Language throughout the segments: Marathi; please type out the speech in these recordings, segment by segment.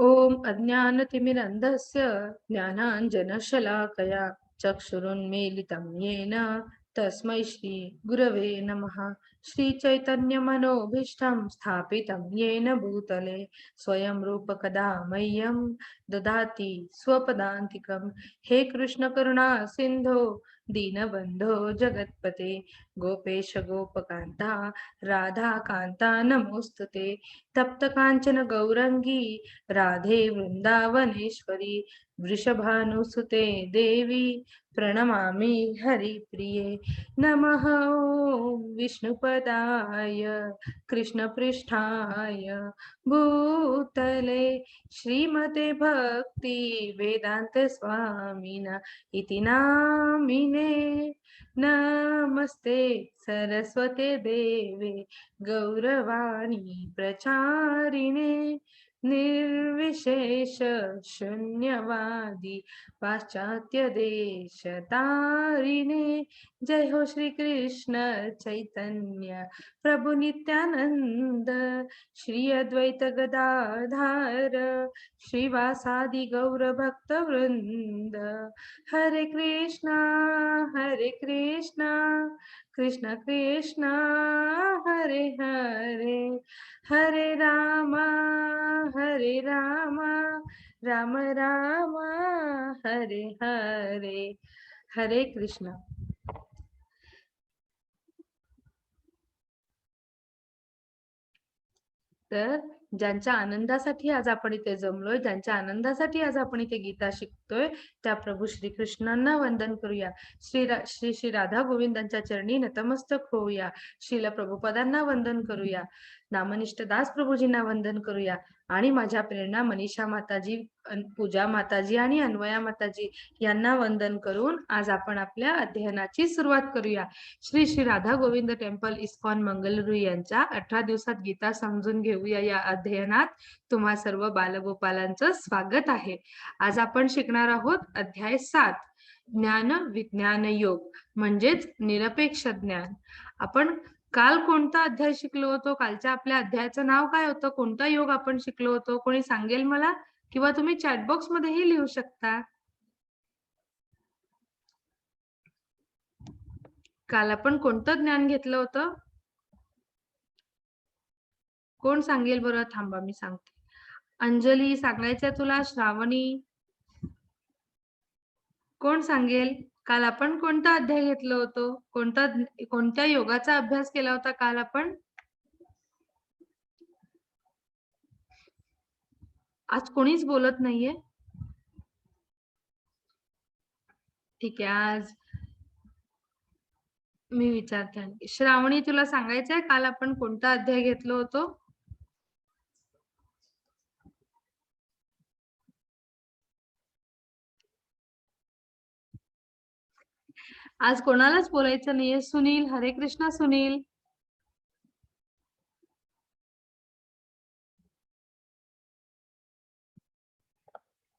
ओम अज्ञानतिमिरन्धस्य ज्ञानाञ्जनशलाकया चक्षुरुन्मीलितं येन तस्मै श्री गुरवे नमः। श्रीचैतन्यमनोभीष्टं स्थापितं येन भूतले स्वयं रूपकदा मह्यं ददाति स्वपदान्तिकं। हे कृष्ण करुणा सिन्धो दीनबन्धो जगत्पते गोपेश गोपकान्ता राधाकान्ता नमोस्तुते। तप्त कांचन गौरंगी राधे वृंदावनेश्वरी वृषभानुसुते देवी प्रणमामि हरिप्रिये। नमः ॐ विष्णुपदाय कृष्णपृष्ठाय भूतले श्रीमते भक्ति वेदांत स्वामिना इति नामिने। नमस्ते सरस्वते देवे गौरवाणी प्रचारिणे निर्विशेष शून्यवादी पाश्चात्य देश तारिणे। जय हो श्री कृष्ण चैतन्य प्रभु नित्यानंद श्री अद्वैत गदाधर श्रीवासादि गौर भक्त वृंद। हरे कृष्णा कृष्ण कृष्ण हरे हरे हरे रामा राम राम हरे हरे। हरे कृष्ण। तर ज्यांच्या आनंदासाठी आज आपण इथे जमलोय, ज्यांच्या आनंदासाठी आज आपण इथे गीता शिकतोय, त्या प्रभू श्रीकृष्णांना वंदन करूया। श्री श्री राधा गोविंदांच्या चरणी नतमस्तक होऊया। श्रील प्रभुपदांना वंदन करूया। नामनिष्ठ दास प्रभूजींना वंदन करूया। आणि माझ्या प्रेरणा मनीषा माताजी, पूजा माताजी आणि अन्वया माताजी यांना वंदन करून आज आपण आपल्या अध्ययनाची सुरुवात करूया। श्री श्री राधा गोविंद टेम्पल इस्कॉन मंगलुरू यांच्या 18 दिवसात गीता समजून घेऊया या अध्ययनात तुम्हा सर्व बालगोपालांचं स्वागत आहे। आज आपण शिकणार आहोत अध्याय 7 ज्ञान विज्ञान योग म्हणजेच निरपेक्ष ज्ञान। आपण काल कोणता अध्याय शिकलो होतो? कालच्या आपल्या अध्यायाचं नाव काय होतं? कोणता योग आपण शिकलो होतो? कोणी सांगेल मला? किंवा तुम्ही चॅट बॉक्स मध्येही लिहू शकता। काल आपण कोणतं ज्ञान घेतलं होतं? कोण सांगेल बरं? थांबा मी सांगते। अंजली सांगायचंय तुला? श्रावणी? कोण सांगेल? काल आपण कोणता अध्याय घेतलं होतं? कोणत्या योगाचा अभ्यास केला होता काल आपण? आज कोणीच बोलत नाहीये। ठीक आहे, आज मी विचारते। श्रावणी तुला सांगायचंय काल आपण कोणता अध्याय घेतलो होतो? आज कोणालाच बोलायचं नाहीये। सुनील, हरे कृष्णा सुनील।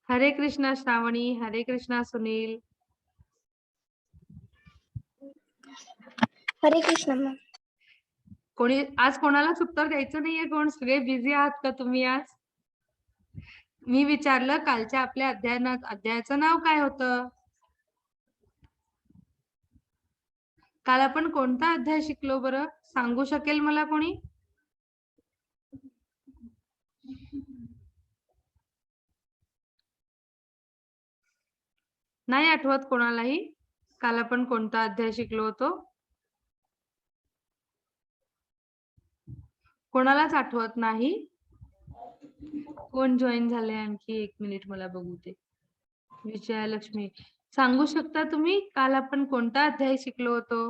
हरे कृष्णा श्रावणी, हरे कृष्णा सुनील। हरे कृष्ण मॅम। कोणी आज कोणालाच उत्तर द्यायचं नाहीये? कोण? सगळे बिझी आहात का तुम्ही आज? मी विचारलं कालच्या आपल्या अध्यायाचं नाव काय होतं? काल आपण कोणता अध्याय शिकलो बरं? सांगू शकेल मला कोणी? नाही आठवत कोणालाही? काल आपण कोणता अध्याय शिकलो होतो? कोणालाच आठवत नाही? कोण जॉईन झाले? आणखी 1 मिनिट मला बघू दे। विजयालक्ष्मी, सांगू शकता तुम्ही काल आपण कोणता अध्याय शिकलो होतो?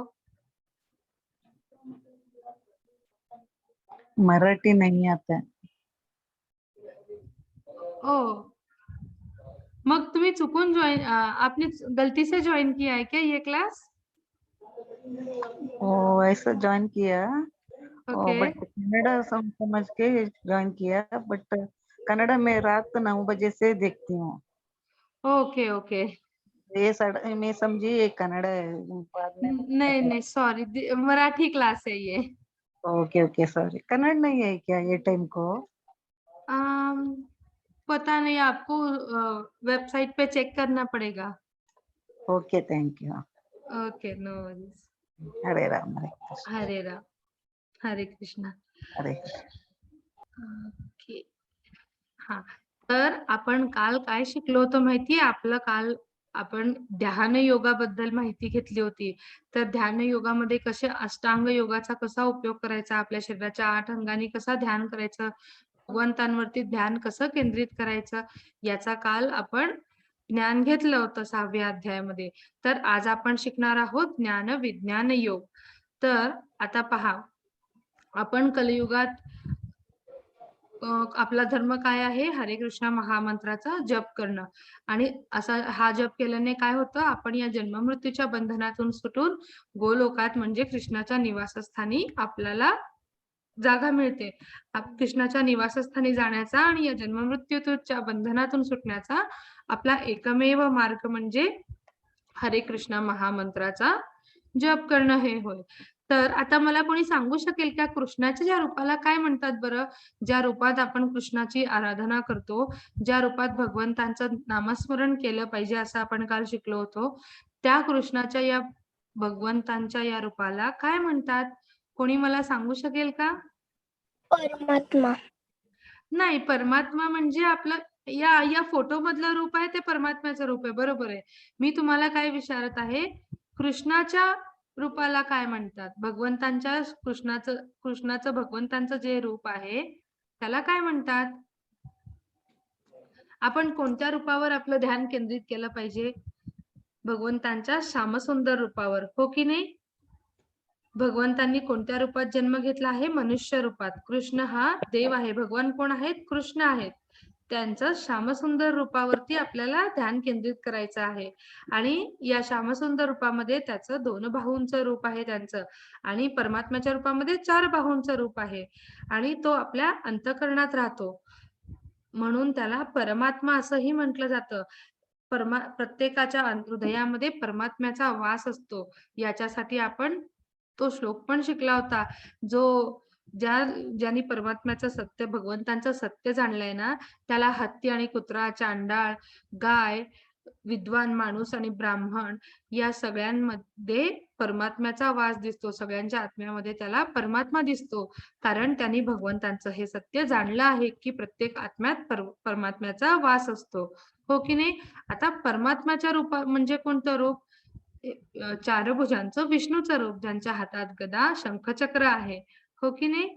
मराठी नहीं आता। ओ, मग तुम्ही चुकून आपने गलती से ज्वाइन किया है क्या ये क्लास? ओ ऐसा ज्वाइन किया। ओके। बट कन्नड़ा समझ के ज्वाइन किया, बट कन्नड़ा में रात 9 बजे से देखती हूँ। Okay okay. ये मैं समझी ये कन्नड़ा है, बाद में नहीं नहीं सॉरी, मराठी क्लास है ये। Okay okay sorry. कन्नड़ नहीं है क्या ये टाइम को? पता नहीं, आपको वेबसाइट पे चेक करना पड़ेगा। Okay, thank you. Okay, no worries. Hare Ram हरे कृष्ण। हरे राम हरे कृष्णा। हरे कृष्ण। ओके, हा, तर आपण काल काय शिकलो होतो माहितीये? आपलं काल आपण ध्यान योगाबद्दल माहिती घेतली होती. तर ध्यान योगामध्ये कसे अष्टांग योगाचा कसा उपयोग करायचा, आपल्या शरीराच्या 8 अंगांनी कसा ध्यान करायचं, भगवंतांवरती ध्यान कसं केंद्रित करायचं, याचा काल आपण ज्ञान घेतलं होतं 6व्या अध्यायामध्ये. तर आज आपण शिकणार आहोत ज्ञान विज्ञान योग. तर आता पहा, आपण कलियुगात आपला धर्म काय आहे? हरे कृष्ण महामंत्राचा जप करणं. आणि असा हा जप केल्याने काय होतं? आपण या जन्म मृत्यूच्या बंधनातून सुटून गोलोकात म्हणजे कृष्णाच्या निवासस्थानी आपल्याला जागा मिळते. कृष्णाच्या निवासस्थानी जाण्याचा आणि या जन्म मृत्यूच्या बंधनातून सुटण्याचा आपला एकमेव मार्ग म्हणजे हरे कृष्ण महामंत्राचा जप करणं हे होय. तर आता मला कोणी सांगू शकेल का कृष्णाच्या ज्या रूपाला काय म्हणतात बरं? ज्या रूपात आपण कृष्णाची आराधना करतो, ज्या रूपात भगवंतांचं नामस्मरण केलं पाहिजे असं आपण काल शिकलो होतो, त्या कृष्णाच्या या भगवंतांच्या या रूपाला काय म्हणतात? कोणी मला सांगू शकेल का? परमात्मा. नाही, परमात्मा म्हणजे आपलं या फोटो मधलं रूप आहे ते परमात्म्याचं रूप आहे, बरोबर आहे. मी तुम्हाला काय विचारत आहे, कृष्णाच्या रूपाला काय म्हणतात? भगवंतांच्या कृष्णाचं भगवंतांचं जे रूप आहे त्याला काय म्हणतात? आपण कोणत्या रूपावर आपलं ध्यान केंद्रित केलं पाहिजे? भगवंतांच्या श्यामसुंदर रूपावर, हो की नाही? भगवंतांनी कोणत्या रूपात जन्म घेतला आहे? मनुष्य रूपात. कृष्ण हा देव आहे. भगवान कोण आहेत? कृष्ण आहेत. त्यांचं श्यामसुंदर रूपावरती आपल्याला ध्यान केंद्रित करायचं आहे. आणि या श्यामसुंदर रूपामध्ये त्याचं 2 बाहूंचं रूप आहे त्यांचं, आणि परमात्म्याच्या रूपामध्ये 4 बाहूंचं रूप आहे, आणि तो आपल्या अंतःकरणात राहतो. म्हणून त्याला परमात्मा असंही म्हटलं जातं. प्रत्येकाच्या हृदयामध्ये परमात्म्याचा वास असतो. याच्यासाठी आपण तो श्लोक पण शिकला होता, ज्यांनी परमात्म्याचं सत्य, भगवंतांचं सत्य जाणलंय ना, त्याला हत्ती आणि कुत्रा, चांडाळ, गाय, विद्वान माणूस आणि ब्राह्मण या सगळ्यांमध्ये परमात्म्याचा वास दिसतो. सगळ्यांच्या आत्म्यामध्ये त्याला परमात्मा दिसतो, कारण त्यांनी भगवंतांचं हे सत्य जाणलं आहे की प्रत्येक आत्म्यात परमात्म्याचा वास असतो, हो की नाही? आता परमात्म्याच्या रूपात म्हणजे कोणतं रूप? 4 भुजांचं विष्णूचं रूप, ज्यांच्या हातात गदा शंखचक्र आहे, हो की नाही?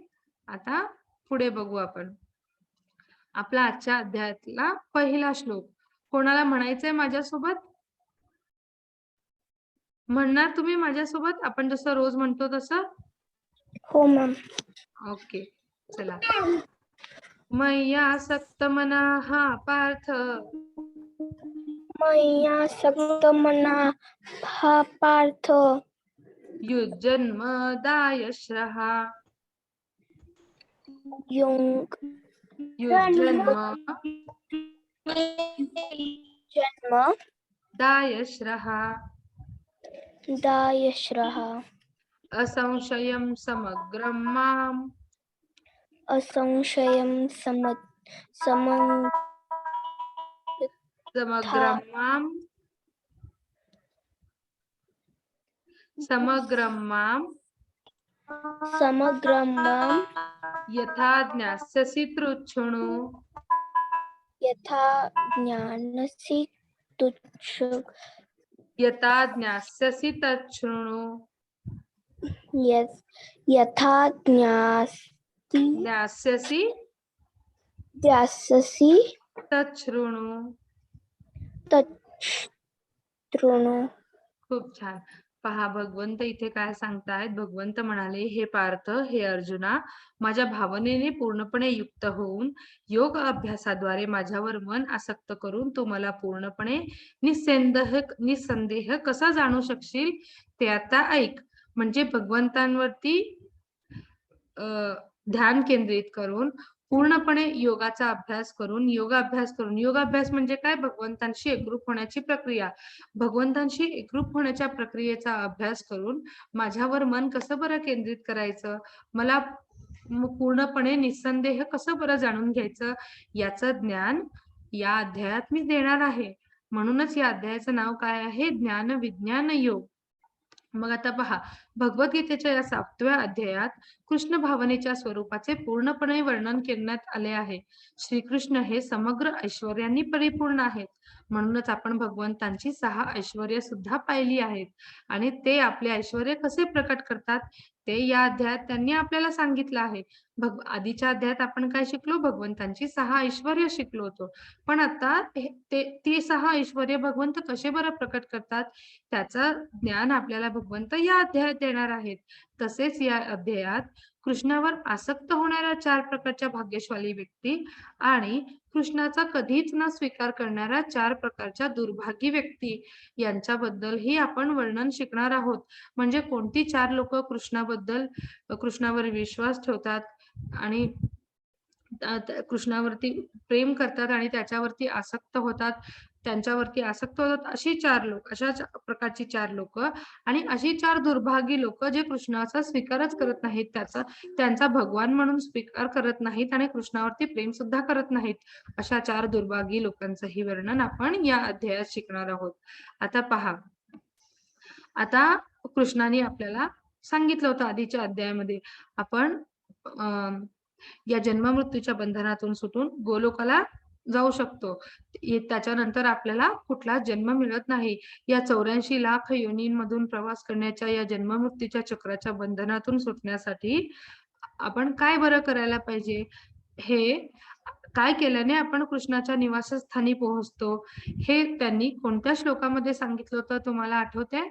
आता पुढे बघू आपण आपला आजच्या अध्यायातला पहिला श्लोक. कोणाला म्हणायचंय माझ्यासोबत? म्हणणार तुम्ही माझ्यासोबत? आपण जसं रोज म्हणतो तसं? हो मॅम. ओके, चला. मय्या सक्त मनाः पार्थ मय्या सक्त मनाः पार्थ युज्जन्म दायश्रः युज्जन्म जन्म दायश्रः दायश्रः असंशयं समग्रं माम् असंशयं समग्रं मां यथा ज्ञास्यसि तृच्छृणु यथा ज्ञास्यसि यथा ज्ञास्यसि तच्छृणु यथा ज्ञास्यसि तच्छृणु. तच्छृणु. खूप छान. पहा, भगवंत इथे काय सांगतायत? भगवंत म्हणाले, हे पार्थ, हे अर्जुना, माझ्या भावनेने पूर्णपणे युक्त होऊन योग अभ्यासाद्वारे माझ्यावर मन आसक्त करून तू मला पूर्णपणे निसंदेह कसा जाणू शकशील ते आता ऐक. म्हणजे भगवंतांवरती ध्यान केंद्रित करून पूर्णपणे योगाभ्यास करून योगाभ्यास म्हणजे काय? भगवंतांशी एकरूप होण्याची प्रक्रिया. भगवंतांशी एकरूप होण्याच्या प्रक्रियेचा अभ्यास करून माझ्यावर मन कसं बरं केंद्रित करायचं, मला पूर्णपणे निसंदेह कसं बरं जाणून घ्यायचं, याचं ज्ञान या अध्यायात मी देणार आहे. म्हणूनच या अध्यायाचं नाव काय आहे? ज्ञान विज्ञान योग. मग आता पहा, भगवद्गीतेच्या या 7व्या अध्यायात कृष्ण भावनेच्या स्वरूपाचे पूर्णपणे वर्णन करण्यात आले आहे. श्रीकृष्ण हे समग्र ऐश्वर्यांनी परिपूर्ण आहेत. म्हणूनच आपण भगवंतांची 6 ऐश्वर्य सुद्धा पाहिली आहेत आणि ते आपले ऐश्वर्य कसे प्रकट करतात ते या अध्यायात त्यांनी आपल्याला सांगितलं आहे. आधीच्या अध्यायात आपण काय शिकलो? भगवंतांची 6 ऐश्वर्य शिकलो होतो. पण आता ती 6 ऐश्वर्य भगवंत कसे बरं प्रकट करतात त्याचं ज्ञान आपल्याला भगवंत या अध्यायात देणार आहेत. तसेच या अध्यायात कृष्णावर आसक्त होणाऱ्या 4 प्रकारच्या भाग्यशाली व्यक्ती आणि कृष्णाचा कधीच न स्वीकार करणाऱ्या 4 प्रकारच्या दुर्भागी व्यक्ती यांच्याबद्दलही आपण वर्णन शिकणार आहोत. म्हणजे कोणती 4 लोक कृष्णावर विश्वास ठेवतात आणि कृष्णावरती प्रेम करतात आणि त्याच्यावरती आसक्त होतात, त्यांच्यावरती आसक्त होतात, अशी 4 लोक, अशाच प्रकारची 4 लोक आणि अशी 4 दुर्भागी लोक जे कृष्णाचा स्वीकारच करत नाहीत, त्यांचा भगवान म्हणून स्वीकार करत नाहीत आणि कृष्णावरती प्रेम सुद्धा करत नाहीत. अशा 4 दुर्भागी लोकांचंही वर्णन आपण या अध्यायात शिकणार आहोत. आता पहा, आता कृष्णाने आपल्याला सांगितलं होतं आधीच्या अध्यायामध्ये आपण या जन्म मृत्यूच्या बंधनातून सुटून गोलोकाला जाऊ शकतो. त्याच्यानंतर आपल्याला कुठला जन्म मिळत नाही. या 84 लाख योनींमधून प्रवास करण्याच्या या जन्म मृत्यूच्या चक्राच्या बंधनातून सुटण्यासाठी आपण काय बरं करायला पाहिजे? हे काय केल्याने आपण कृष्णाच्या निवासस्थानी पोहोचतो हे त्यांनी कोणत्या श्लोकामध्ये सांगितलं होतं तुम्हाला आठवतंय?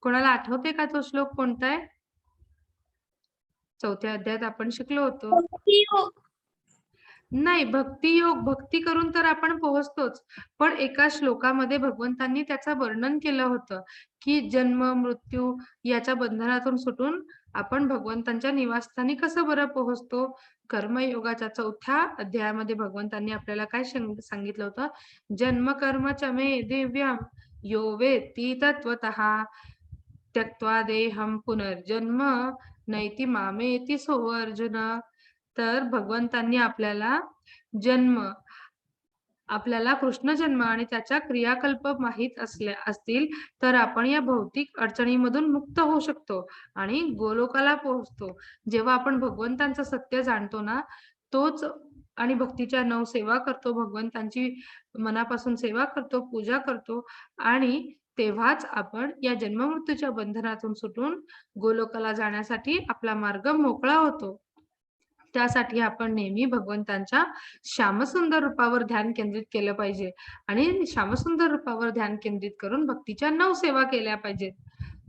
कोणाला आठवते का तो श्लोक कोणता आहे? 4थ्या अध्यायात आपण शिकलो होतो. नाही, भक्तियोग, भक्ती करून तर आपण पोहोचतोच, पण एका श्लोकामध्ये भगवंतांनी त्याचं वर्णन केलं होतं की जन्म मृत्यू याच्या बंधनातून सुटून आपण भगवंतांच्या निवासस्थानी कसं बरं पोहोचतो. कर्मयोगाच्या 4थ्या अध्यायामध्ये भगवंतांनी आपल्याला काय सांगितलं होतं? जन्म कर्म च मे दिव्यम यो वेत्ति तत्त्वतः त्यक्त्वा देहं पुनर्जन्म नैति मामेति सोऽर्जुन. तर भगवंतांनी आपल्याला कृष्ण जन्म आणि त्याच्या क्रियाकल्प माहित असतील तर आपण या भौतिक अडचणीमधून मुक्त होऊ शकतो आणि गोलोकाला पोहोचतो. जेव्हा आपण भगवंतांचं सत्य जाणतो ना, तोच आणि भक्तीच्या 9 सेवा करतो, भगवंतांची मनापासून सेवा करतो, पूजा करतो आणि तेव्हाच आपण या जन्म मृत्यूच्या बंधनातून सुटून गोलोकाला जाण्यासाठी आपला मार्ग मोकळा होतो. त्यासाठी आपण नेहमी भगवंतांच्या श्यामसुंदर रूपावर ध्यान केंद्रित केलं पाहिजे आणि श्यामसुंदर रूपावर ध्यान केंद्रित करून भक्तीच्या 9 सेवा केल्या पाहिजेत.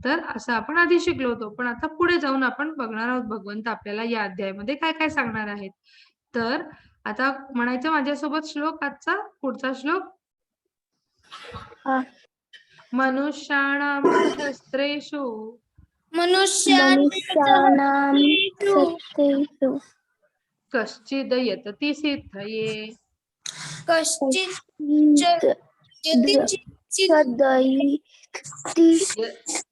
तर असं आपण आधी शिकलो होतो, पण आता पुढे जाऊन आपण बघणार आहोत भगवंत आपल्याला या अध्यायामध्ये काय काय सांगणार आहेत. तर आता म्हणायचं माझ्यासोबत श्लोक, आजचा पुढचा श्लोक. मनुष्याणां सहस्रेषु मनुष्याणां सहस्रेषु कश्चिद् यतति सिद्धये कश्चित्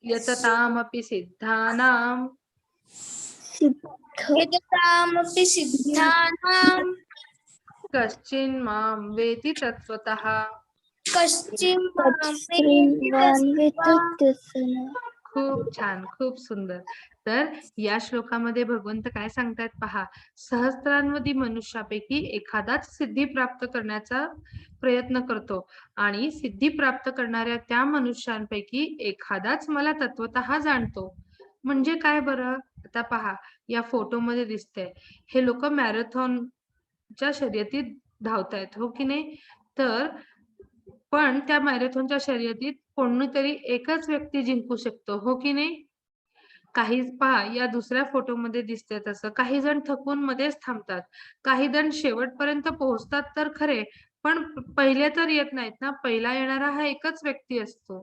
यततामपि सिद्धानां कश्चिन्मां वेति तत्त्वतः. खूप छान, खूप सुंदर. तर या श्लोकामध्ये भगवंत काय सांगतात पहा, सहस्रांवधी मनुष्यापैकी एखादाच सिद्धी प्राप्त करण्याचा प्रयत्न करतो आणि सिद्धी प्राप्त करणाऱ्या त्या मनुष्यांपैकी एखादाच मला तत्वतः जाणतो. म्हणजे काय बरं? आता पहा, या फोटोमध्ये दिसतंय हे लोक मॅरेथॉनच्या शर्यतीत धावतायत, हो की नाही? तर पण त्या मॅरेथॉनच्या शर्यतीत कोणीतरी एकच व्यक्ती जिंकू शकतो, हो की नाही? काही पहा, या दुसऱ्या फोटोमध्ये दिसतंय तसं काही जण थकून मध्येच थांबतात, काही जण शेवटपर्यंत पोहोचतात तर खरे, पण पहिले तर येत नाहीत ना. पहिला येणारा हा एकच व्यक्ती असतो,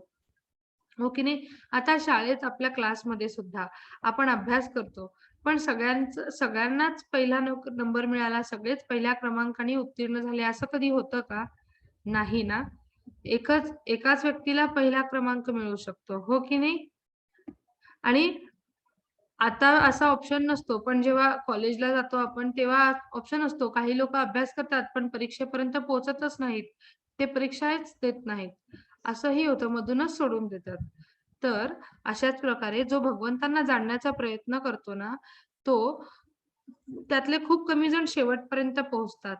हो की नाही? आता शाळेत आपल्या क्लासमध्ये सुद्धा आपण अभ्यास करतो, पण सगळ्यांनाच पहिला नंबर मिळाला, सगळेच पहिल्या क्रमांकाने उत्तीर्ण झाले असं कधी होतं का? नाही ना. एकाच व्यक्तीला पहिला क्रमांक मिळू शकतो, हो की नाही? आणि आता असा ऑप्शन नसतो, पण जेव्हा कॉलेजला जातो आपण तेव्हा ऑप्शन असतो. काही लोक अभ्यास करतात पण परीक्षेपर्यंत पोहोचतच नाहीत. ते परीक्षाच देत नाहीत. असंही होतं, मधूनच सोडून देतात. तर अशाच प्रकारे जो भगवंतांना जाणण्याचा प्रयत्न करतो ना, तो त्यातले खूप कमी जण शेवटपर्यंत पोहोचतात.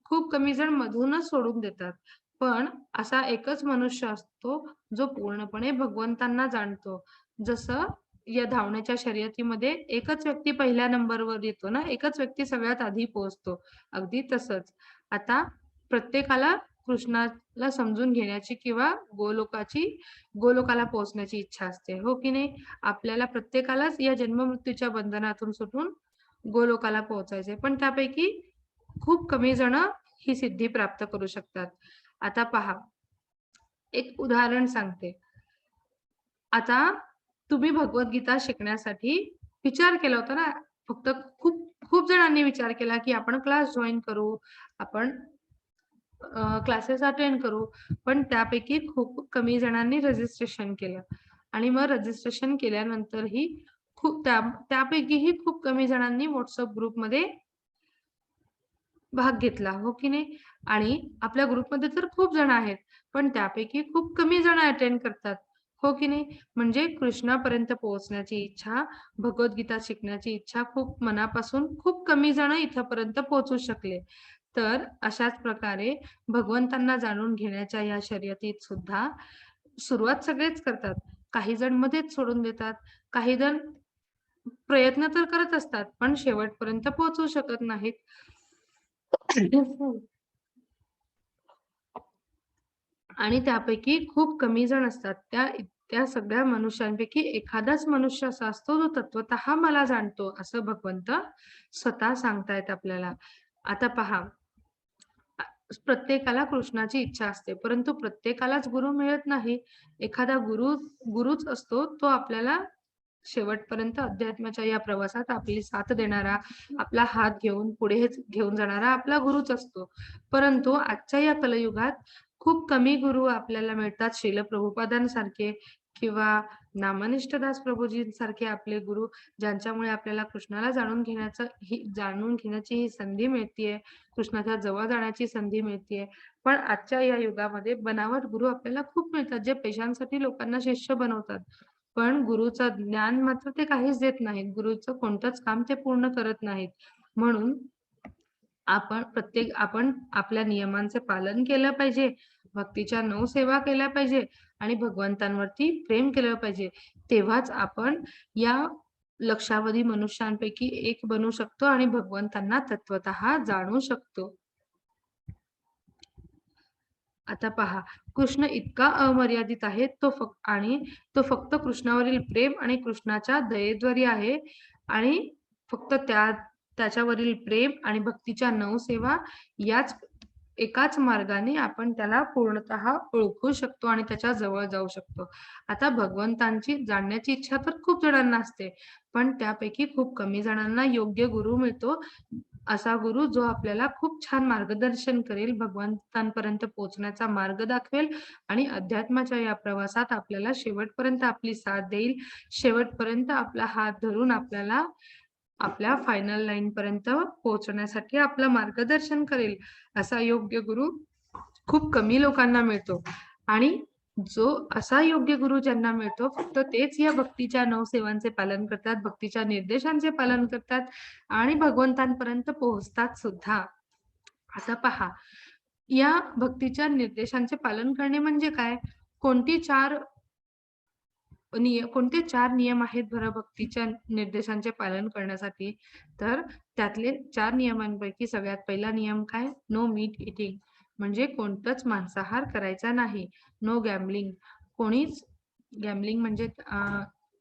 खूप कमी जण मधूनच सोडून देतात. पण असा एकच मनुष्य असतो, जो पूर्णपणे भगवंतांना जाणतो. जसं या धावण्याच्या शर्यतीमध्ये एकच व्यक्ती पहिल्या नंबरवर येतो ना, एकच व्यक्ती सगळ्यात आधी पोहोचतो. अगदी तसंच. आता प्रत्येकाला कृष्णाला समजून घेण्याची किंवा गोलोकाला पोहोचण्याची इच्छा असते. हो की नाही? आपल्याला प्रत्येकालाच या जन्म-मृत्यूच्या बंधनातून सुटून गोलोकाला पोहोचायचंय. पण त्यापैकी खूप कमी जण ही सिद्धी प्राप्त करू शकतात. आता पहा, एक उदाहरण सांगते. आता तुम्ही भगवद्गीता शिकण्यासाठी विचार केला होता ना, फक्त खूप खूप जणांनी विचार केला, की आपण क्लास जॉइन करू, आपण क्लासेस अटेंड करू. पण त्यापैकी खूप कमी जणांनी रजिस्ट्रेशन केलं आणि मग रजिस्ट्रेशन केल्यानंतरही त्यापैकीही खूप कमी जणांनी WhatsApp ग्रुपमध्ये भाग घेतला, हो की नाही? आणि आपल्या ग्रुपमध्ये तर खूप जण आहेत, पण त्यापैकी खूप कमी जण अटेंड करतात, हो की नाही? म्हणजे कृष्णापर्यंत पोहोचण्याची इच्छा, भगवद्गीता शिकण्याची इच्छा खूप मनापासून खूप कमी जण इथपर्यंत पोहोचू शकले. तर अशाच प्रकारे भगवंतांना जाणून घेण्याच्या या शर्यतीत सुद्धा सुरुवात सगळेच करतात. काही जण मध्येच सोडून देतात, काही जण प्रयत्न तर करत असतात, पण शेवटपर्यंत पोहोचू शकत नाहीत. आणि त्यापैकी खूप कमी जण असतात. त्या सगळ्या मनुष्यांपैकी एखादाच मनुष्य असा असतो, जो तत्वतः मला जाणतो, असं भगवंत स्वतः सांगतायत आपल्याला. आता पहा, प्रत्येकाला कृष्णाची इच्छा असते, परंतु प्रत्येकालाच गुरु मिळत नाही. एखादा गुरुच असतो, तो आपल्याला शेवटपर्यंत अध्यात्माच्या या प्रवासात आपली साथ देणारा, आपला हात घेऊन पुढे घेऊन जाणारा आपला गुरुच असतो. परंतु आजच्या या कलियुगात खूप कमी गुरु आपल्याला मिळतात. श्रील प्रभुपादांसारखे किंवा नामनिष्ठदास प्रभूजींसारखे आपले गुरु, ज्यांच्यामुळे आपल्याला कृष्णाला जाणून घेण्याची ही संधी मिळतीये, कृष्णाच्या जवळ जाण्याची संधी मिळतीये. पण आजच्या या युगामध्ये बनावट गुरु आपल्याला खूप मिळतात, जे पैशांसाठी लोकांना शिष्य बनवतात. पण गुरुचं ज्ञान मात्र ते काहीच देत नाहीत. गुरुचं कोणतंच काम ते पूर्ण करत नाहीत. म्हणून आपण आपल्या नियमांचे पालन केलं पाहिजे, भक्तीच्या 9 सेवा केल्या पाहिजे आणि भगवंतांवरती प्रेम केलं पाहिजे. तेव्हाच आपण या लक्षावधी मनुष्यांपैकी एक बनू शकतो आणि भगवंतांना तत्वतः जाणू शकतो. आता पहा, कृष्ण इतका अमर्यादित आहे, तो फक्त कृष्णावरील प्रेम आणि कृष्णाच्या दयेद्वारी आहे आणि फक्त त्याच्यावरील प्रेम आणि भक्तीच्या 9 सेवा याच एकाच मार्गाने आपण त्याला पूर्णतः ओळखू शकतो आणि त्याच्या जवळ जाऊ शकतो. आता भगवंतांची जाणण्याची इच्छा तर खूप जणांना असते, पण त्यापैकी खूप कमी जणांना योग्य गुरु मिळतो. असा गुरु जो आपल्याला खूप छान मार्गदर्शन करेल, भगवंतांपर्यंत पोहोचण्याचा मार्ग दाखवेल आणि अध्यात्माच्या या प्रवासात आपल्याला शेवटपर्यंत आपली साथ देईल. शेवटपर्यंत आपला हात धरून आपल्याला आपल्या फायनल लाईन पर्यंत पोहोचण्यासाठी आपलं मार्गदर्शन करेल. असा योग्य गुरु खूप कमी लोकांना मिळतो आणि असा योग्य गुरु ज्यांना मिळतो, फक्त तेच या भक्तीच्या 9 सेवांचे पालन करतात, भक्तीच्या निर्देशांचे पालन करतात आणि भगवंतांपर्यंत पोहोचतात सुद्धा. आता पहा, या भक्तीच्या निर्देशांचे पालन करणे म्हणजे काय? कोणते 4 नियम आहेत बरं भक्तीच्या निर्देशांचे पालन करण्यासाठी? तर त्यातले 4 नियमांपैकी सगळ्यात पहिला नियम काय? नो मीट इटिंग, म्हणजे कोणताच मांसाहार करायचा नाही. नो गॅम्बलिंग, कोणीच गॅम्बलिंग म्हणजे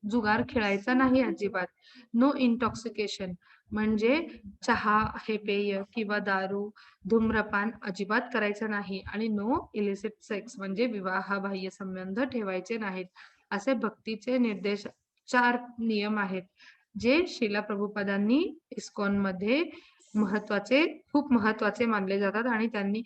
जुगार खेळायचा नाही अजिबात. नो इंटॉक्सिकेशन, म्हणजे चहा हे पेय किंवा दारू, धूम्रपान अजिबात करायचं नाही आणि नो इलिसिट सेक्स, म्हणजे विवाहबाह्य संबंध ठेवायचे नाहीत. असे भक्तीचे 4 नियम आहेत, जे श्रील प्रभुपादांनी इस्कॉन मध्ये खूप महत्वाचे मानले जातात आणि त्यांनी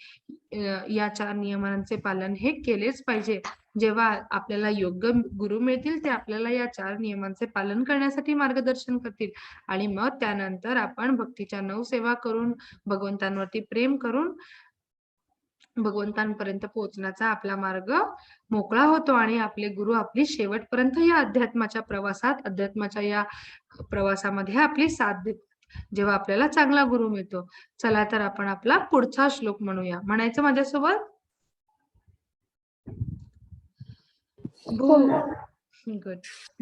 या 4 नियमांचे पालन हे केलेच पाहिजे. जेव्हा आपल्याला योग्य गुरु मिळतील ते आपल्याला या 4 नियमांचे पालन करण्यासाठी मार्गदर्शन करतील आणि मग त्यानंतर आपण भक्तीच्या 9 सेवा करून भगवंतांवरती प्रेम करून भगवंतांपर्यंत पोहोचण्याचा आपला मार्ग मोकळा होतो आणि आपले गुरु आपली शेवटपर्यंत या अध्यात्माच्या या प्रवासामध्ये आपली साथ देतात. जेव्हा आपल्याला चांगला गुरु मिळतो. चला तर आपण आपला पुढचा श्लोक म्हणूया. म्हणायचं माझ्यासोबत? गुड.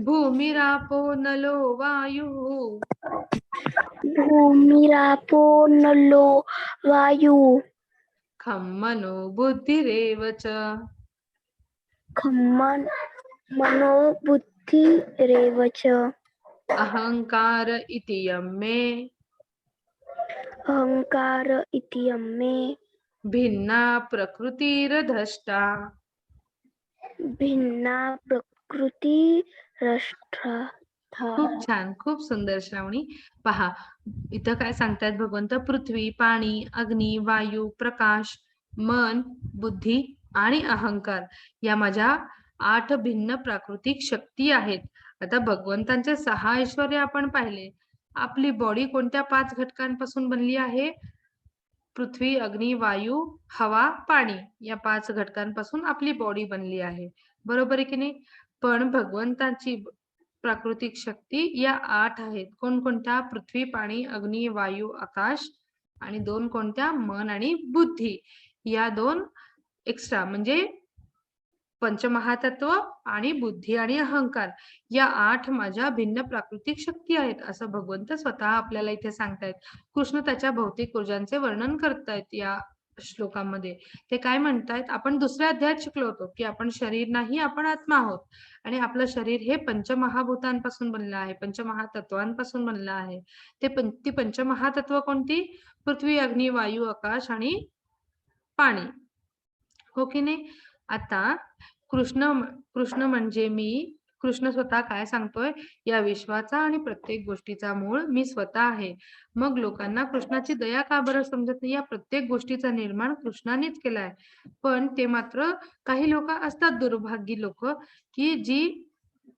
भूमिरापो नलो वायु भूमिरापो नलो वायू खं मनो बुद्धिरेव च खम्मन मनो बुद्धिरेव च अहंकार इति यं मे अहंकार इति यं मे भिन्ना प्रकृतिरधष्टा. भिन्ना प्रकृती रष्टा. खूप छान, खूप सुंदर श्रावणी. पहा इथं काय सांगतायत भगवंत? पृथ्वी, पाणी, अग्नी, वायू, प्रकाश, मन, बुद्धी आणि अहंकार या माझ्या 8 भिन्न प्राकृतिक शक्ती आहेत. आता भगवंतांचे 6 ऐश्वर्य आपण पाहिले. आपली बॉडी कोणत्या 5 घटकांपासून बनली आहे? पृथ्वी, अग्नी, वायू, हवा, पाणी या 5 घटकांपासून आपली बॉडी बनली आहे. बरोबर आहे की नाही? पण भगवंतांची प्राकृतिक शक्ती या 8 आहेत. कोणकोणत्या? पृथ्वी, पाणी, अग्नी, वायू, आकाश आणि 2 कोणत्या? मन आणि बुद्धी. या 2 एक्स्ट्रा म्हणजे पंचमहातत्व आणि बुद्धी आणि अहंकार या 8 माझ्या भिन्न प्राकृतिक शक्ती आहेत असं भगवंत स्वतः आपल्याला इथे सांगतायत. कृष्ण त्याच्या भौतिक ऊर्जांचे वर्णन करतायत या श्लोकामध्ये. ते काय म्हणतायत? आपण दुसऱ्या अध्यायात शिकलो होतो की आपण शरीर नाही, आपण आत्मा आहोत आणि आपलं शरीर हे पंचमहाभूतांपासून बनलं आहे, पंचमहातत्वांपासून बनलं आहे. ती पंचमहातत्व कोणती? पृथ्वी, अग्नी, वायू, आकाश आणि पाणी. हो की नाही? आता कृष्ण म्हणजे मी. कृष्ण स्वतः काय सांगतोय? या विश्वाचा आणि प्रत्येक गोष्टीचा मूळ मी स्वतः आहे. मग लोकांना कृष्णाची दया का बरं समजत नाही? या प्रत्येक गोष्टीचा निर्माण कृष्णानेच केलाय. पण ते मात्र काही लोक असतात दुर्भाग्य लोक की जी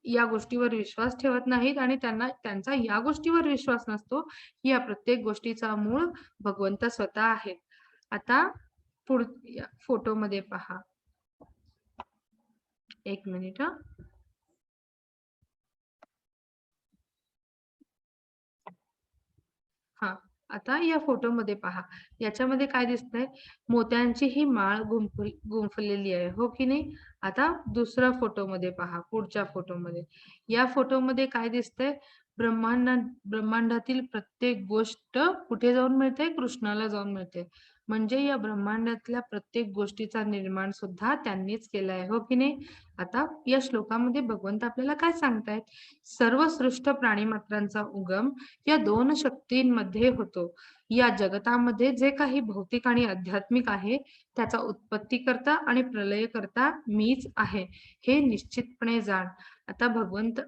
या गोष्टीवर विश्वास ठेवत नाहीत आणि त्यांचा या गोष्टीवर विश्वास नसतो. या प्रत्येक गोष्टीचा मूळ भगवंत स्वतः आहेत. आता पुढच्या फोटोमध्ये पहा. एक मिनिट. हा आता या फोटोमध्ये पहा. याच्यामध्ये काय दिसतंय? मोत्यांची ही माळ गुंफलेली आहे. हो की नाही? आता दुसऱ्या फोटोमध्ये पहा. पुढच्या फोटोमध्ये. या फोटोमध्ये काय दिसतंय? ब्रह्मांडातील प्रत्येक गोष्ट कुठे जाऊन मिळते? कृष्णाला जाऊन मिळते. म्हणजे या ब्रह्मांडातल्या प्रत्येक गोष्टीचा निर्माण सुद्धा त्यांनीच केलाय. हो की नाही? आता या श्लोकामध्ये भगवंत आपल्याला काय सांगतायत? सर्व सृष्ट प्राणी मात्रांचा उगम या 2 शक्तींमध्ये होतो. या जगतामध्ये जे काही भौतिक आणि आध्यात्मिक आहे त्याचा उत्पत्तीकर्ता आणि प्रलयकर्ता मीच आहे हे निश्चितपणे जाण. आता भगवंत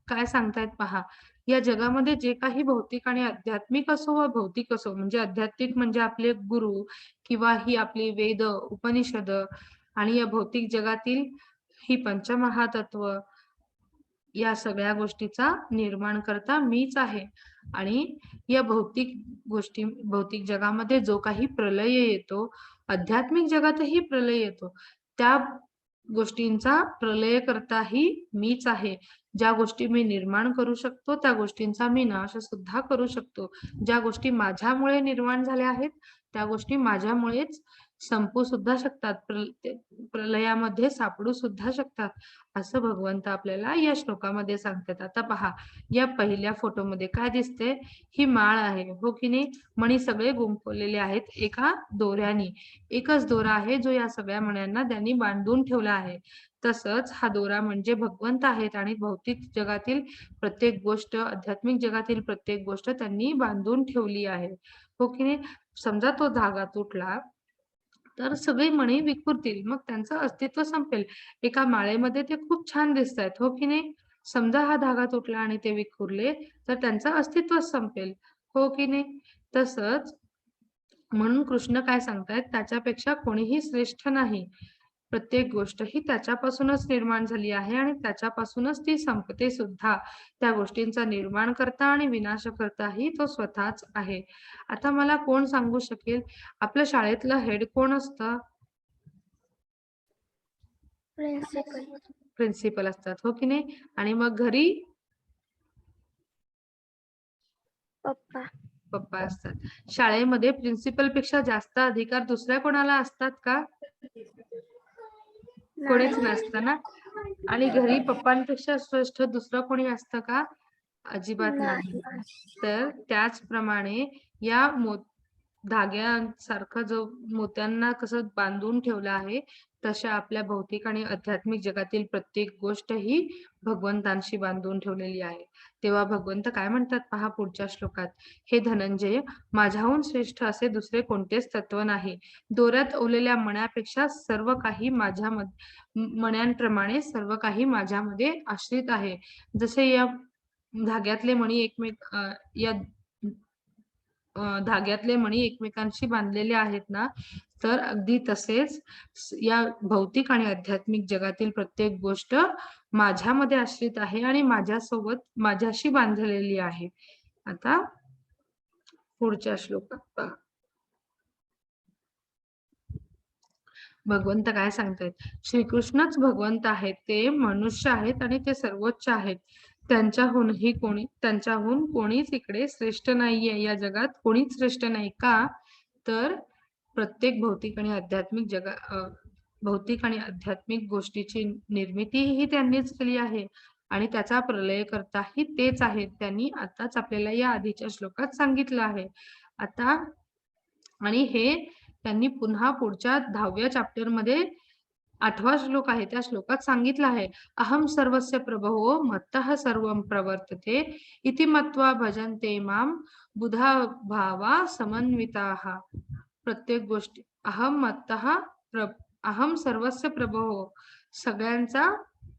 काय सांगतायत पहा. या जगामध्ये जे काही भौतिक आणि आध्यात्मिक असो व भौतिक असो, म्हणजे आध्यात्मिक म्हणजे आपले गुरु किंवा ही आपली वेद, उपनिषद आणि या भौतिक जगातील ही पंचमहातत्व या सगळ्या गोष्टीचा निर्माण करता मीच आहे. आणि या भौतिक जगामध्ये जो काही प्रलय येतो, आध्यात्मिक जगातही प्रलय येतो, त्या गोष्टींचा प्रलय करताही मीच आहे. ज्या गोष्टी मी निर्माण करू शकतो त्या गोष्टींचा मी नाश सुद्धा करू शकतो. ज्या गोष्टी माझ्यामुळे निर्माण झाल्या आहेत त्या गोष्टी माझ्यामुळेच संपू सुद्धा शकतात, प्रलयामध्ये सापडू सुद्धा शकतात असं भगवंत आपल्याला या श्लोकामध्ये सांगतात. आता पहा. या पहिल्या फोटोमध्ये काय दिसते? ही माळ आहे. हो की नाही? मणी सगळे गुंफलेले आहेत एका दोऱ्याने. एकच दोरा आहे जो या सगळ्या मण्यांना त्यांनी बांधून ठेवला आहे. तसंच हा दोरा म्हणजे भगवंत आहेत आणि भौतिक जगातील प्रत्येक गोष्ट, आध्यात्मिक जगातील प्रत्येक गोष्ट त्यांनी बांधून ठेवली आहे. हो की नाही? समजा तो धागा तुटला तर सगळे मणी विखुरतील, मग त्यांचं अस्तित्व संपेल. एका माळेमध्ये ते खूप छान दिसतायत. हो की नाही? समजा हा धागा तुटला आणि ते विखुरले तर त्यांचं अस्तित्व संपेल. हो की नाही? तसंच म्हणून कृष्ण काय सांगतायत, त्याच्यापेक्षा कोणीही श्रेष्ठ नाही. प्रत्येक गोष्ट ही त्याच्यापासूनच निर्माण झाली आहे आणि त्याच्यापासूनच ती संपते सुद्धा. त्या गोष्टींचा निर्माण करता आणि विनाश करताही तो स्वतःच आहे. आता मला कोण सांगू शकेल, आपल्या शाळेतलं हेड कोण असतं? प्रिन्सिपल प्रिन्सिपल असतात, हो की नाही? आणि मग घरी पप्पा पप्पा असतात. शाळेमध्ये प्रिन्सिपल पेक्षा जास्त अधिकार दुसऱ्या कोणाला असतात का? कोणीच नाही नसतं ना. आणि घरी पप्पांपेक्षा श्रेष्ठ दुसरं कोणी असतं का? अजिबात नाही. नाही तर त्याचप्रमाणे या धाग्यांसारखं जो मोत्यांना कसं बांधून ठेवलं आहे, तशा आपल्या भौतिक आणि आध्यात्मिक जगातील प्रत्येक गोष्ट ही भगवंतांशी बांधून ठेवलेली आहे. तेव्हा भगवंत काय म्हणतात पहा पुढच्या श्लोकात, हे धनंजय, माझ्याहून श्रेष्ठ असे दुसरे कोणतेच तत्व नाही. दोऱ्यात ओवलेल्या मण्यापेक्षा सर्व काही मण्यांप्रमाणे सर्व काही माझ्यामध्ये आश्रित आहे. जसे या धाग्यातले मणी या धाग्यातले मणी एकमेकांशी बांधलेले आहेत ना, तर अगदी तसेच या भौतिक आणि आध्यात्मिक जगातील प्रत्येक गोष्ट माझ्यामध्ये आश्रित आहे आणि माझ्याशी बांधलेली आहे. आता पुढच्या श्लोकात पहा. भगवंत काय सांगतायत, श्रीकृष्णच भगवंत आहेत, ते मनुष्य आहेत आणि ते सर्वोच्च आहेत. त्यांच्याहून कोणीच इकडे श्रेष्ठ नाहीये. या जगात कोणीच श्रेष्ठ नाही. का? तर प्रत्येक भौतिक आणि आध्यात्मिक गोष्टीची निर्मिती ही त्यांनीच केली आहे आणि त्याचा प्रलय करताही तेच आहेत. त्यांनी आताच आपल्याला या आधीच्या श्लोकात सांगितलं आहे. आता आणि हे त्यांनी पुन्हा पुढच्या 10व्या चॅप्टर मध्ये 8वा श्लोक आहे, त्या श्लोकात सांगितलं आहे, अहम सर्वस्य प्रभवो मत्तः सर्वं प्रवर्तते इति मत्वा भजन्ते माम बुधा भावा समन्विताः. प्रत्येक गोष्टी अहम सर्वस्य प्रभवो, सगळ्यांचा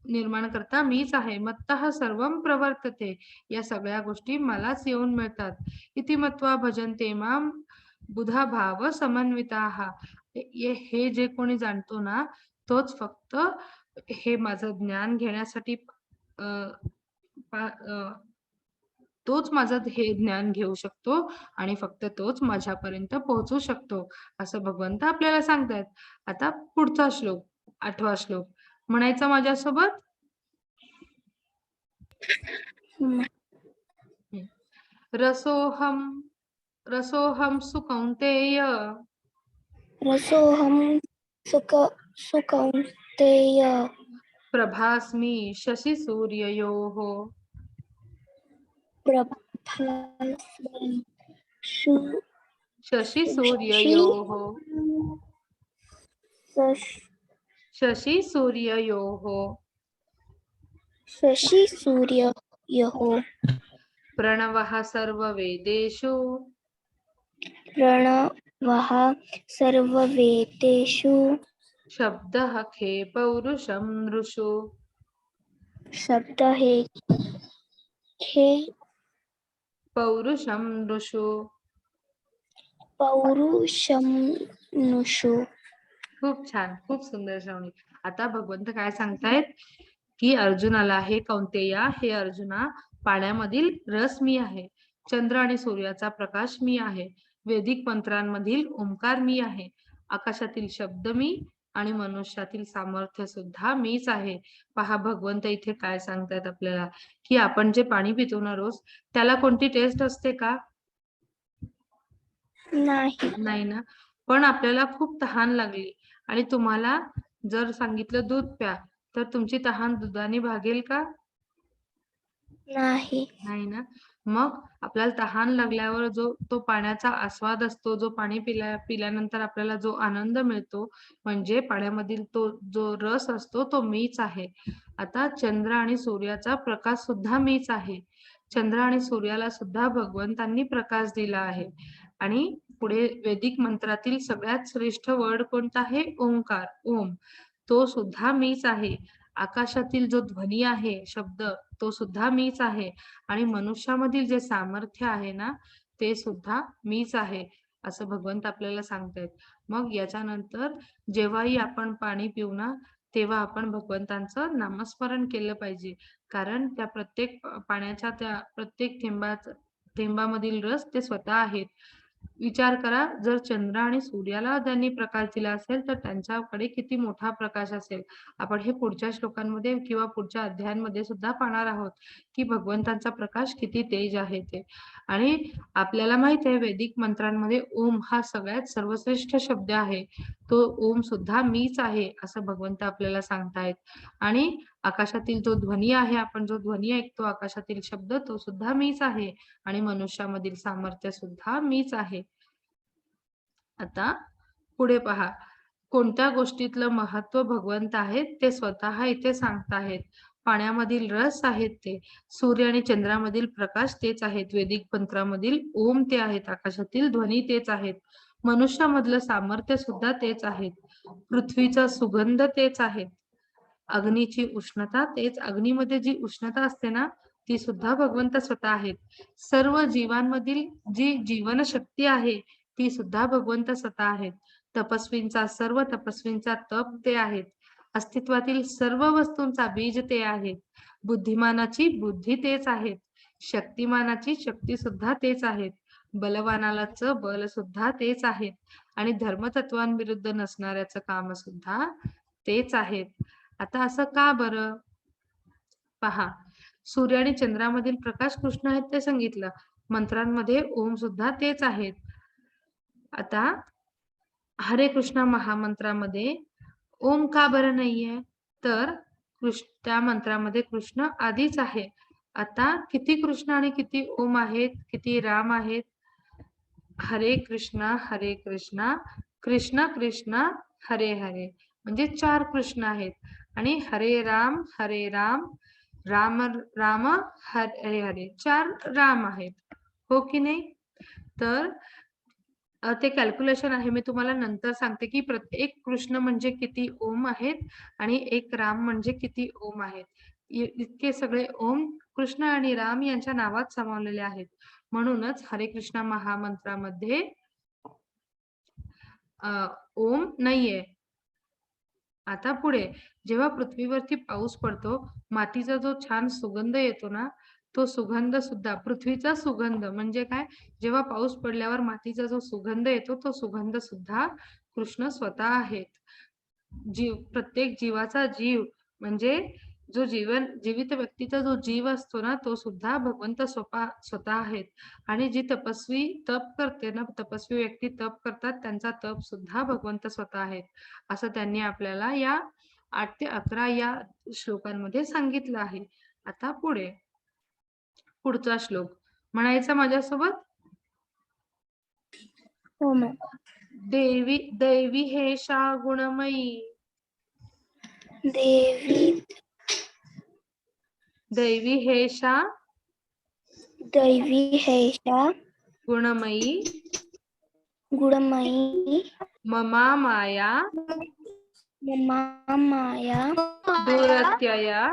निर्माण करता मीच आहे. मत्तः सर्वं प्रवर्तते, या सगळ्या गोष्टी मलाच येऊन मिळतात. इति मत्वा भजन्ते माम बुधा भाव समन्विताः. हे जे कोणी जाणतो ना, तोच फक्त हे माझं ज्ञान घेण्यासाठी तोच माझं हे ज्ञान घेऊ शकतो आणि फक्त तोच माझ्यापर्यंत पोहोचू शकतो, असं भगवंत आपल्याला सांगतायत. आता पुढचा श्लोक, 8वा श्लोक म्हणायचा माझ्यासोबत. रसोहम सुकौन्तेय रसोहम सुकौन्तेय प्रभास्मि शशि सूर्ययोः प्रभास्मि शशि सूर्ययोः शशि सूर्ययोः शशि सूर्ययोः प्रणवः सर्ववेदेषु प्रणवः सर्ववेदेषु शब्दः खे पौरुषं नृषु शब्दः खे पौरुषं नृषु पौरुषं नृषु. खूप छान, खूप सुंदर श्रावणी. आता भगवंत काय सांगतायत की अर्जुनाला, हे कौंतेया, हे अर्जुना, पाण्यामधील रस मी आहे, चंद्र आणि सूर्याचा प्रकाश मी आहे, वैदिक मंत्रांमधील ओंकार मी आहे, आकाशातील शब्द मी आणि मनुष्यातील सामर्थ्य सुद्धा मीच आहे. पहा भगवंत इथे काय सांगतायत आपल्याला, की आपण जे पाणी पितो ना रोज, त्याला कोणती टेस्ट असते का? नाही ना. पण आपल्याला खूप तहान लागली आणि तुम्हाला जर सांगितलं दूध प्या, तर तुमची तहान दुधाने भागेल का? नाही. नाही ना. मग आपल्याला तहान लागल्यावर तो पाण्याचा आस्वाद असतो, जो पाणी पिल्यानंतर आपल्याला जो आनंद मिळतो, म्हणजे पाण्यामधील तो जो रस असतो तो मीच आहे. आता चंद्र आणि सूर्याचा प्रकाश सुद्धा मीच आहे. चंद्र आणि सूर्याला सुद्धा भगवंतांनी प्रकाश दिला आहे. आणि पुढे वैदिक मंत्रातील सगळ्यात श्रेष्ठ वर्ड कोणता आहे? ओंकार, ओम, तो सुद्धा मीच आहे. आकाशातील जो ध्वनी आहे, शब्द, तो सुद्धा मीच आहे. आणि मनुष्यामधील जे सामर्थ्य आहे ना, ते सुद्धा मीच आहे. असं भगवंत आपल्याला सांगतायत. मग याच्यानंतर जेव्हाही आपण पाणी पिऊ ना, तेव्हा आपण भगवंतांचं नामस्मरण केलं पाहिजे. कारण त्या प्रत्येक पाण्याच्या त्या प्रत्येक थेंबामधील रस ते स्वतः आहेत. विचार करा, जर चंद्र आणि सूर्याला त्यांनी प्रकाश दिला असेल, तर त्यांच्याकडे किती मोठा प्रकाश असेल. आपण हे पुढच्या श्लोकांमध्ये किंवा पुढच्या अध्यायांमध्ये सुद्धा पाहणार आहोत, की भगवंतांचा प्रकाश किती तेज आहे ते. आणि आपल्याला माहित आहे, वैदिक मंत्रांमध्ये ओम हा सगळ्यात सर्वश्रेष्ठ शब्द आहे. तो ओम सुद्धा मीच आहे, असं भगवंत आपल्याला सांगतायत. आणि आकाशातील जो ध्वनी आहे, आपण जो ध्वनी ऐकतो, आकाशातील शब्द, तो सुद्धा मीच आहे. आणि मनुष्यामधील सामर्थ्य सुद्धा मीच आहे. आता पुढे पहा, कोणत्या गोष्टीतलं महत्व भगवंत आहेत ते स्वतः इथे सांगताहेत. पाण्यामधील रस आहेत ते, सूर्य आणि चंद्रामधील प्रकाश तेच आहेत, वैदिक मंत्रामधील ओम ते आहेत, आकाशातील ध्वनी तेच आहेत, मनुष्यामधलं सामर्थ्य सुद्धा तेच आहेत, पृथ्वीचा सुगंध तेच आहेत, अग्नीची उष्णता तेच, अग्नीमध्ये जी उष्णता असते ना, ती सुद्धा भगवंत स्वतः आहेत. सर्व जीवांमधील जी जीवनशक्ती आहे, ती सुद्धा भगवंत स्वतः आहेत. सर्व तपस्वींचा तप ते आहेत. अस्तित्वातील सर्व वस्तूंचा बीज ते आहेत. बुद्धिमानाची बुद्धी तेच आहेत. शक्तिमानाची शक्ती सुद्धा तेच आहेत. बलवानालाच बल सुद्धा तेच आहेत. आणि धर्मतत्वांविरुद्ध नसणाऱ्याचं काम सुद्धा तेच आहेत. आता असं का बरं? पहा, सूर्य आणि चंद्रामधील प्रकाश कृष्ण आहेत ते सांगितलं. मंत्रांमध्ये ओम सुद्धा तेच आहेत. आता हरे कृष्ण महामंत्रामध्ये ओम का बरं नाहीये? तर त्या मंत्रामध्ये कृष्ण आधीच आहे. आता किती कृष्ण आणि किती ओम आहेत, किती राम आहेत? हरे कृष्ण कृष्ण कृष्ण हरे हरे, म्हणजे 4 कृष्ण आहेत. आणि हरे राम राम राम हरे हरे, 4 राम आहेत. हो की नाही? तर ते कॅल्क्युलेशन आहे, मी तुम्हाला नंतर सांगते, की प्रत्येक कृष्ण म्हणजे किती ओम आहेत आणि एक राम म्हणजे किती ओम आहेत. इतके सगळे ओम कृष्ण आणि राम यांच्या नावात सामावलेले आहेत. म्हणूनच हरे कृष्ण महामंत्रामध्ये ओम नाहीये. आता पुढे, जेव्हा पृथ्वीवरती पाऊस पडतो, मातीचा जो छान सुगंध येतो ना, तो सुगंध सुद्धा, पृथ्वीचा सुगंध म्हणजे काय? जेव्हा पाऊस पडल्यावर मातीचा जो सुगंध येतो, तो सुगंध सुद्धा कृष्ण स्वतः आहेत. प्रत्येक जीवाचा जीव म्हणजे जो जीवित व्यक्तीचा जो जीव असतो ना, तो सुद्धा भगवंत स्वतः आहेत. आणि जी तपस्वी तप करते ना, तपस्वी व्यक्ती तप करतात, त्यांचा तप सुद्धा भगवंत स्वतः आहेत, असं त्यांनी आपल्याला या 8 ते 11 या श्लोकांमध्ये सांगितलं आहे. आता पुढचा श्लोक म्हणायचा माझ्यासोबत. हो मॅम. दैवी हेषा गुणमयी, दैवी हेषा गुणमयी गुणमयी ममा माया दुरत्यया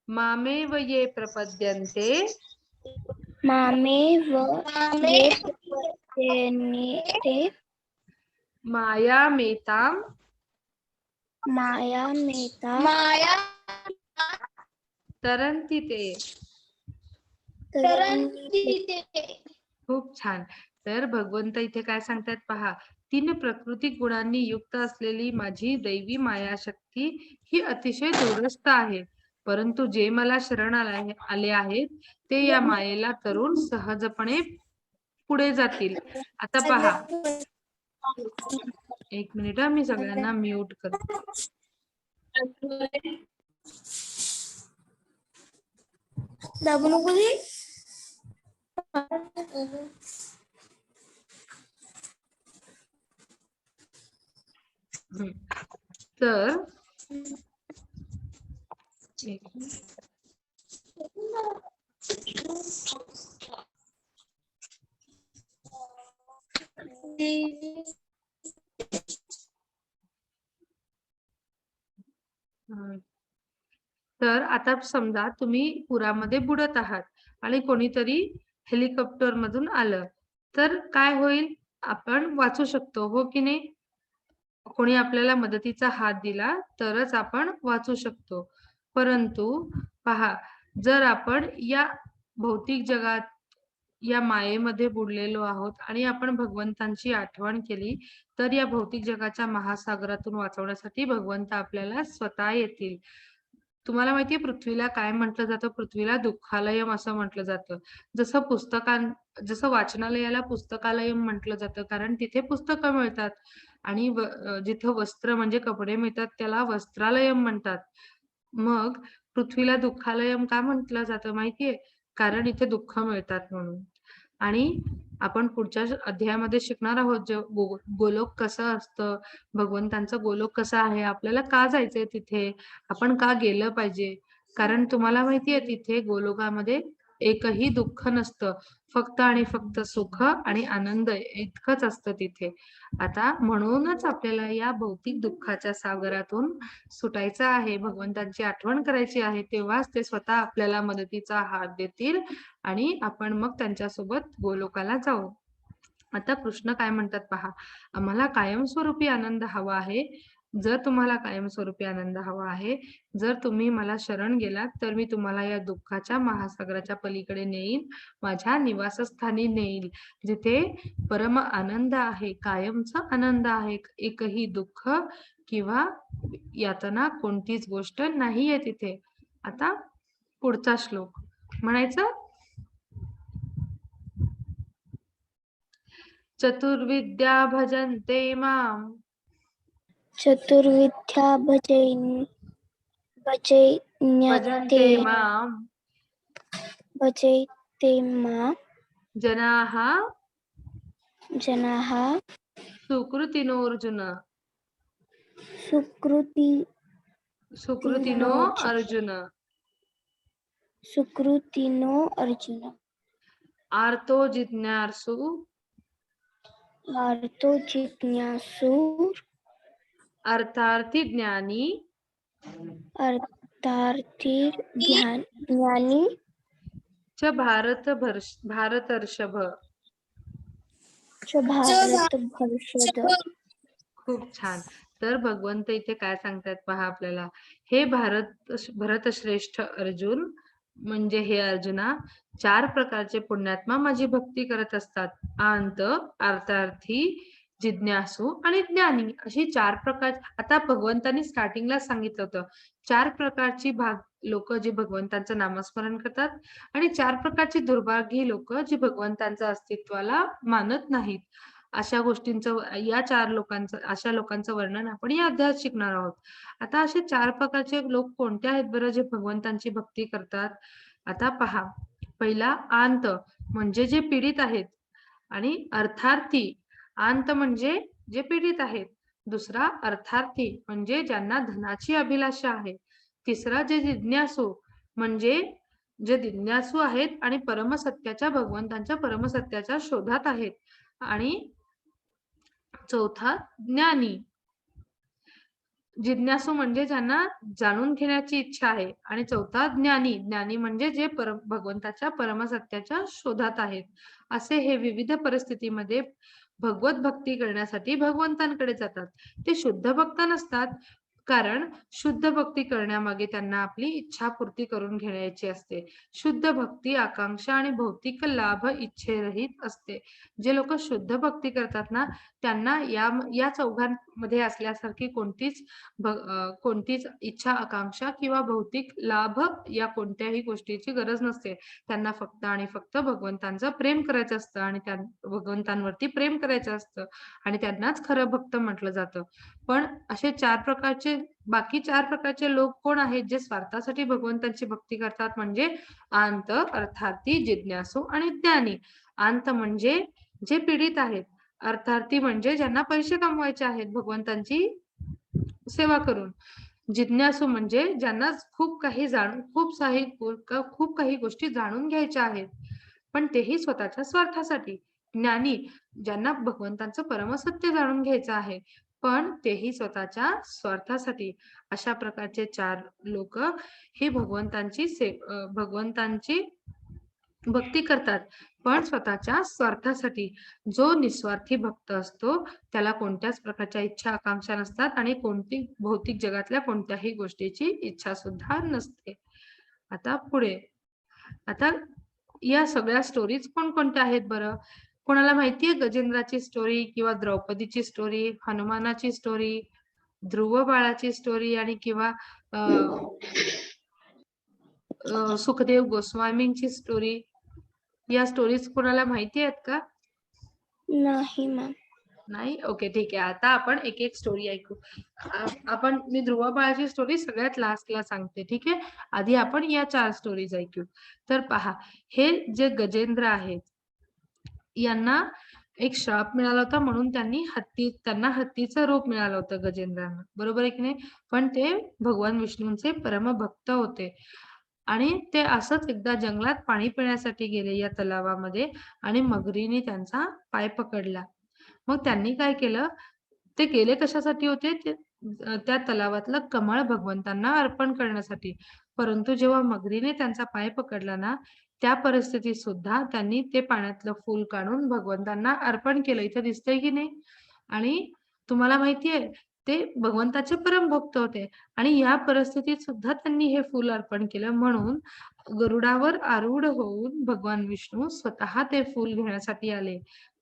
मामेव ये प्रपद्यन्ते मायामेतां तरन्ति ते. खूप छान. तर भगवंत इथे काय सांगतात पहा, 3 प्राकृतिक गुणांनी युक्त असलेली माझी दैवी मायाशक्ती ही अतिशय दूरस्थ आहे. परंतु जे मला शरण आले आहेत, ते या मायेला तरून सहजपणे पुढे जातील. आता पहा, 1 मिनिट, मी सगळ्यांना म्यूट करते. दाबू नको दे. तर तर आता समजा तुम्ही पुरामध्ये बुडत आहात आणि कोणीतरी हेलिकॉप्टर मधून आलं तर काय होईल? आपण वाचू शकतो, हो की नाही? कोणी आपल्याला मदतीचा हात दिला तरच आपण वाचू शकतो. परंतु पहा, जर आपण या भौतिक जगात या मायेमध्ये बुडलेलो आहोत आणि आपण भगवंतांची आठवण केली तर या भौतिक जगाच्या महासागरातून वाचवण्यासाठी भगवंत आपल्याला स्वतः येतील. तुम्हाला माहितीये पृथ्वीला काय म्हटलं जातं? पृथ्वीला दुःखालयम असं म्हटलं जातं. जसं वाचनालयाला पुस्तकालयम म्हटलं जातं कारण तिथे पुस्तकं मिळतात आणि जिथं वस्त्र म्हणजे कपडे मिळतात त्याला वस्त्रालयम म्हणतात. मग पृथ्वीला दुःखालयम का म्हटलं जातं माहितीये? कारण इथे दुःख मिळतात म्हणून. आणि आपण पुढच्या अध्यायामध्ये शिकणार आहोत गोलोक कसं असतं, भगवंतांचं गोलोक कसं आहे, आपल्याला का जायचंय तिथे, आपण का गेलं पाहिजे. कारण तुम्हाला माहितीये तिथे गोलोकामध्ये एकही दुःख नसतं, फक्त आणि फक्त सुख आणि आनंद इतकंच असतं तिथे. आता म्हणूनच आपल्याला या भौतिक दुःखाच्या सागरातून सुटायचं आहे, भगवंतांची आठवण करायची आहे, तेव्हाच ते स्वतः आपल्याला मदतीचा हात देतील आणि आपण मग त्यांच्यासोबत गोलोकाला जाऊ. आता कृष्ण काय म्हणतात पहा, आम्हाला कायमस्वरूपी आनंद हवा आहे. जर तुम्हाला कायमस्वरूपी आनंद हवा आहे, जर तुम्ही मला शरण गेलात तर मी तुम्हाला या दुःखाच्या महासागराच्या पलीकडे नेईन, माझ्या निवासस्थानी नेईल, जिथे परम आनंद आहे, कायमचा आनंद आहे, एकही दुःख किंवा यातना कोणतीच गोष्ट नाहीये तिथे. आता पुढचा श्लोक म्हणायचं, चतुर्विद्या भजन्ते माम चतुर्विद्या भजन्ते माम भजते मां जनाः जनाः सुकृतिनोऽर्जुन सुकृतिनो अर्जुन सुकृतिनो अर्जुन आर्तो जिज्ञासु आर्तो जिज्ञासु अर्थार्थी ज्ञानी अर्थार्थी ज्ञानी च भारतर्षभ. च भारतभर्षद. खूप छान. तर भगवंत इथे काय सांगतायत पहा आपल्याला, हे भरतश्रेष्ठ अर्जुन म्हणजे हे अर्जुना, 4 प्रकारचे पुण्यात्मा माझी भक्ती करत असतात. अंत, अर्थार्थी, जिज्ञासू आणि ज्ञानी अशी 4 प्रकार. आता भगवंतांनी स्टार्टिंगला सांगितलं होतं 4 प्रकारची लोक जी भगवंतांचं नामस्मरण करतात आणि 4 प्रकारची दुर्भागी लोक जी भगवंतांचं अस्तित्वाला मानत नाहीत. अशा लोकांचं वर्णन आपण या अध्यायात शिकणार आहोत. आता असे 4 प्रकारचे लोक कोणते आहेत बरं जे भगवंतांची भक्ती करतात? आता पहा, पहिला आंत म्हणजे जे पीडित आहेत आणि अर्थार्थी, आंत म्हणजे जे पीडित आहेत. दुसरा अर्थार्थी म्हणजे ज्यांना धनाची अभिलाषा आहे. तिसरा जे जिज्ञासू म्हणजे जे जिज्ञासू आहेत आणि भगवंतांच्या परमसत्याच्या शोधात आहेत. आणि चौथा ज्ञानी. जिज्ञासू म्हणजे ज्यांना जाणून घेण्याची इच्छा आहे आणि चौथा ज्ञानी म्हणजे जे भगवंताच्या परमसत्याच्या शोधात आहेत. असे हे विविध परिस्थितीमध्ये भगवत भक्ती करण्यासाठी भगवंतांकडे जातात. ते शुद्ध भक्त नसतात, कारण शुद्ध भक्ती करण्यामागे त्यांना आपली इच्छापूर्ती करून घेण्याची असते. शुद्ध भक्ती आकांक्षा आणि भौतिक लाभ इच्छेरहित असते. जे लोक शुद्ध भक्ती करतात ना, त्यांना या चौघांमध्ये असल्यासारखी कोणतीच इच्छा आकांक्षा किंवा भौतिक लाभ या कोणत्याही गोष्टीची गरज नसते. त्यांना फक्त आणि फक्त भगवंतांचं प्रेम करायचं असतं आणि भगवंतांवरती प्रेम करायचं असतं आणि त्यांनाच खरं भक्त म्हटलं जातं. पण असे बाकी 4 प्रकारचे लोक कोण आहेत जे स्वार्थासाठी भगवंतांची भक्ती करतात? म्हणजे अंत, अर्थार्थी, जिज्ञासू आणि ज्ञानी. अंत म्हणजे जे पीडित आहेत, अर्थार्थी म्हणजे ज्यांना पैसे कमवायचे आहेत भगवंतांची सेवा करून, जिज्ञासू म्हणजे ज्यांना खूप काही गोष्टी जाणून घ्यायच्या आहेत, पण तेही स्वतःच्या स्वार्थासाठी. ज्ञानी ज्यांना भगवंतांचं परमसत्य जाणून घ्यायचं आहे, पण तेही स्वतःच्या स्वार्थासाठी. अशा प्रकारचे 4 लोक हे भगवंतांची भक्ती करतात, पण स्वतःच्या स्वार्थासाठी. जो निस्वार्थी भक्त असतो त्याला कोणत्याच प्रकारच्या इच्छा आकांक्षा नसतात आणि कोणती भौतिक जगातल्या कोणत्याही गोष्टीची इच्छा सुद्धा नसते. आता पुढे, आता या सगळ्या स्टोरीज कोणकोणत्या आहेत बरं? कोणाला माहितीये गजेंद्राची स्टोरी किंवा द्रौपदीची स्टोरी, हनुमानाची स्टोरी, ध्रुव बाळाची स्टोरी आणि किंवा सुखदेव गोस्वामींची स्टोरी? या स्टोरीज कोणाला माहिती आहेत का? नाही मॅम. नाही? ओके, ठीक आहे. आता आपण एक एक स्टोरी ऐकू. मी ध्रुव बाळाची स्टोरी सगळ्यात लास्टला सांगते, ठीक आहे? आधी आपण या 4 स्टोरीज ऐकू. तर पहा, हे जे गजेंद्र आहेत यांना एक श्राप मिळाला होता, म्हणून त्यांना हत्तीचं रूप मिळालं होतं गजेंद्रांना, बरोबर आहे की नाही? पण ते भगवान विष्णूंचे परमभक्त होते आणि ते असंच एकदा जंगलात पाणी पिण्यासाठी गेले या तलावामध्ये आणि मगरीने त्यांचा पाय पकडला. मग त्यांनी काय केलं, ते गेले कशासाठी होते, त्या तलावातलं कमळ भगवंतांना अर्पण करण्यासाठी. परंतु जेव्हा मगरीने त्यांचा पाय पकडला ना, त्या परिस्थितीत सुद्धा त्यांनी ते पाण्यातलं फूल काढून भगवंतांना अर्पण केलं. इथे दिसतंय की नाही? आणि तुम्हाला माहितीये, ते भगवंताचे परमभक्त होते आणि या परिस्थितीत सुद्धा त्यांनी हे फूल अर्पण केलं. म्हणून गरुडावर आरूढ होऊन भगवान विष्णू स्वतः ते फूल घेण्यासाठी आले.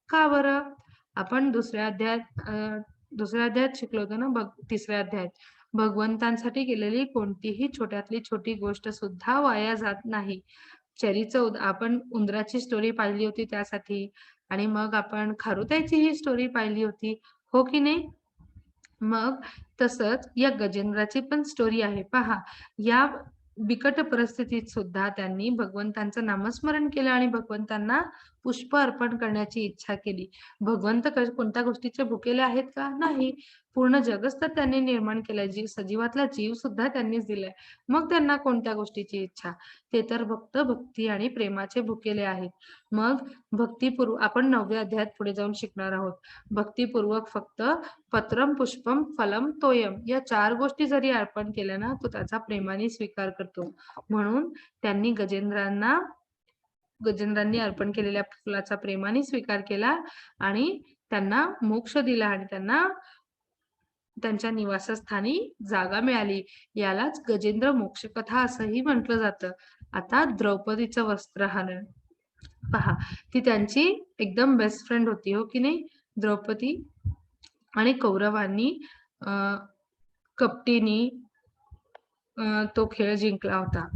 का बरं? आपण दुसऱ्या अध्यायात शिकलो होतो ना, तिसऱ्या अध्यायात. भगवंतांसाठी केलेली कोणतीही छोट्यातली छोटी गोष्ट सुद्धा वाया जात नाही. आपण उंदराची स्टोरी पाहिली होती त्यासाठी आणि मग आपण खारुताईची ही स्टोरी पाहिली होती, हो की नाही? मग तसंच या गजेंद्राची पण स्टोरी आहे. पहा, या बिकट परिस्थितीत सुद्धा त्यांनी भगवंतांचं नामस्मरण केलं आणि भगवंतांना पुष्प अर्पण करण्याची इच्छा केली. भगवंत कोणत्या गोष्टीचे भुकेले आहेत का? नाही. पूर्ण जगच तर त्यांनी निर्माण केलंय. सजीवातला जीव सुद्धा त्यांनीच दिलाय. मग त्यांना कोणत्या गोष्टीची इच्छा? ते तर फक्त भक्ती आणि प्रेमाचे भुकेले आहेत. मग आपण 9व्या अध्यायात पुढे जाऊन शिकणार आहोत. भक्तिपूर्वक फक्त पत्रम पुष्पम फलम तोयम या 4 गोष्टी जरी अर्पण केल्या ना, तो त्याचा प्रेमाने स्वीकार करतो. म्हणून त्यांनी गजेंद्रांनी अर्पण केलेल्या फुलाचा प्रेमाने स्वीकार केला आणि त्यांना मोक्ष दिला आणि त्यांना त्यांच्या निवासस्थानी जागा मिळाली. यालाच गजेंद्र मोक्ष कथा असंही म्हटलं जातं. आता द्रौपदीचं वस्त्रहरण पहा, ती त्यांची एकदम बेस्ट फ्रेंड होती, हो की नाही? द्रौपदी आणि कौरवांनी कपटीने तो खेळ जिंकला होता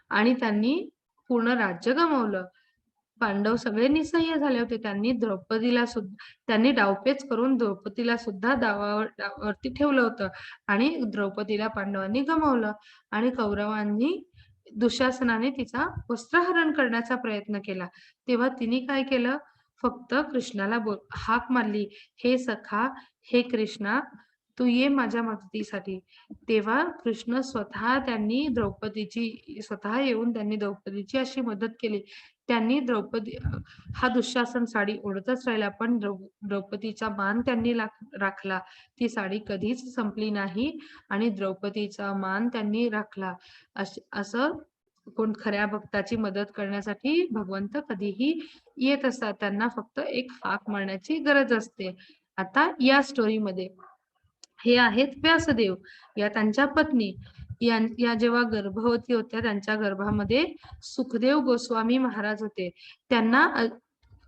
आणि त्यांनी पूर्ण राज्य गमावलं. पांडव सगळे निसह्य झाले होते. त्यांनी डावपेच करून द्रौपदीला सुद्धा दावावरती ठेवलं होतं आणि द्रौपदीला पांडवांनी गमावलं आणि कौरवांनी दुःशासनाने तिचा वस्त्रहरण करण्याचा प्रयत्न केला. तेव्हा तिने काय केलं, फक्त कृष्णाला हाक मारली, हे सखा, हे कृष्णा, तू ये माझ्या मदतीसाठी. तेव्हा कृष्ण स्वतः येऊन त्यांनी द्रौपदीची अशी मदत केली. त्यांनी हा दुःशासन साडी ओढतच राहिला, पण द्रौपदीचा मान त्यांनी राखला. ती साडी कधीच संपली नाही आणि द्रौपदीचा मान त्यांनी राखला. असं कोण खऱ्या भक्ताची मदत करण्यासाठी भगवंत कधीही येत असतात. त्यांना फक्त एक हाक मारण्याची गरज असते. आता या स्टोरीमध्ये हे आहेत व्यासदेव, या त्यांच्या पत्नी. या जेव्हा गर्भवती होत्या, त्यांच्या गर्भामध्ये सुखदेव गोस्वामी महाराज होते. त्यांना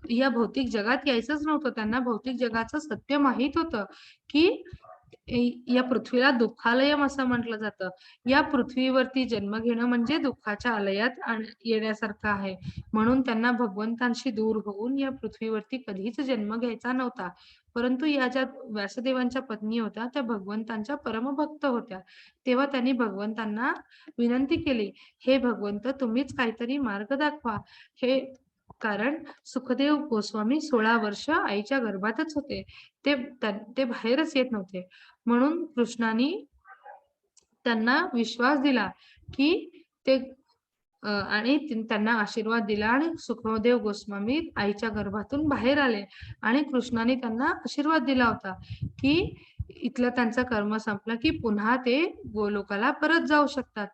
या भौतिक जगात यायचंच नव्हतं. त्यांना भौतिक जगाचं सत्य माहित होतं की या पृथ्वीला दुःखालयम असं म्हटलं जातं. या पृथ्वीवरती जन्म घेणं म्हणजे दुःखाच्या आलयात येण्यासारखं आहे. म्हणून त्यांना भगवंतांशी दूर होऊन या पृथ्वीवरती कधीच जन्म घ्यायचा नव्हता. परंतु या ज्या व्यासदेवांच्या पत्नी होत्या त्या भगवंतांच्या परमभक्त होत्या. तेव्हा त्यांनी भगवंतांना विनंती केली, हे भगवंत, तुम्हीच काहीतरी मार्ग दाखवा. कारण सुखदेव गोस्वामी 16 वर्ष आईच्या गर्भातच होते. ते बाहेरच येत नव्हते. म्हणून कृष्णाने त्यांना विश्वास दिला की आणि त्यांना आशीर्वाद दिला आणि सुखदेव गोस्वामी आईच्या गर्भातून बाहेर आले आणि कृष्णाने त्यांना आशीर्वाद दिला होता की इथलं त्यांचं कर्म संपलं की पुन्हा ते गोलोकाला परत जाऊ शकतात.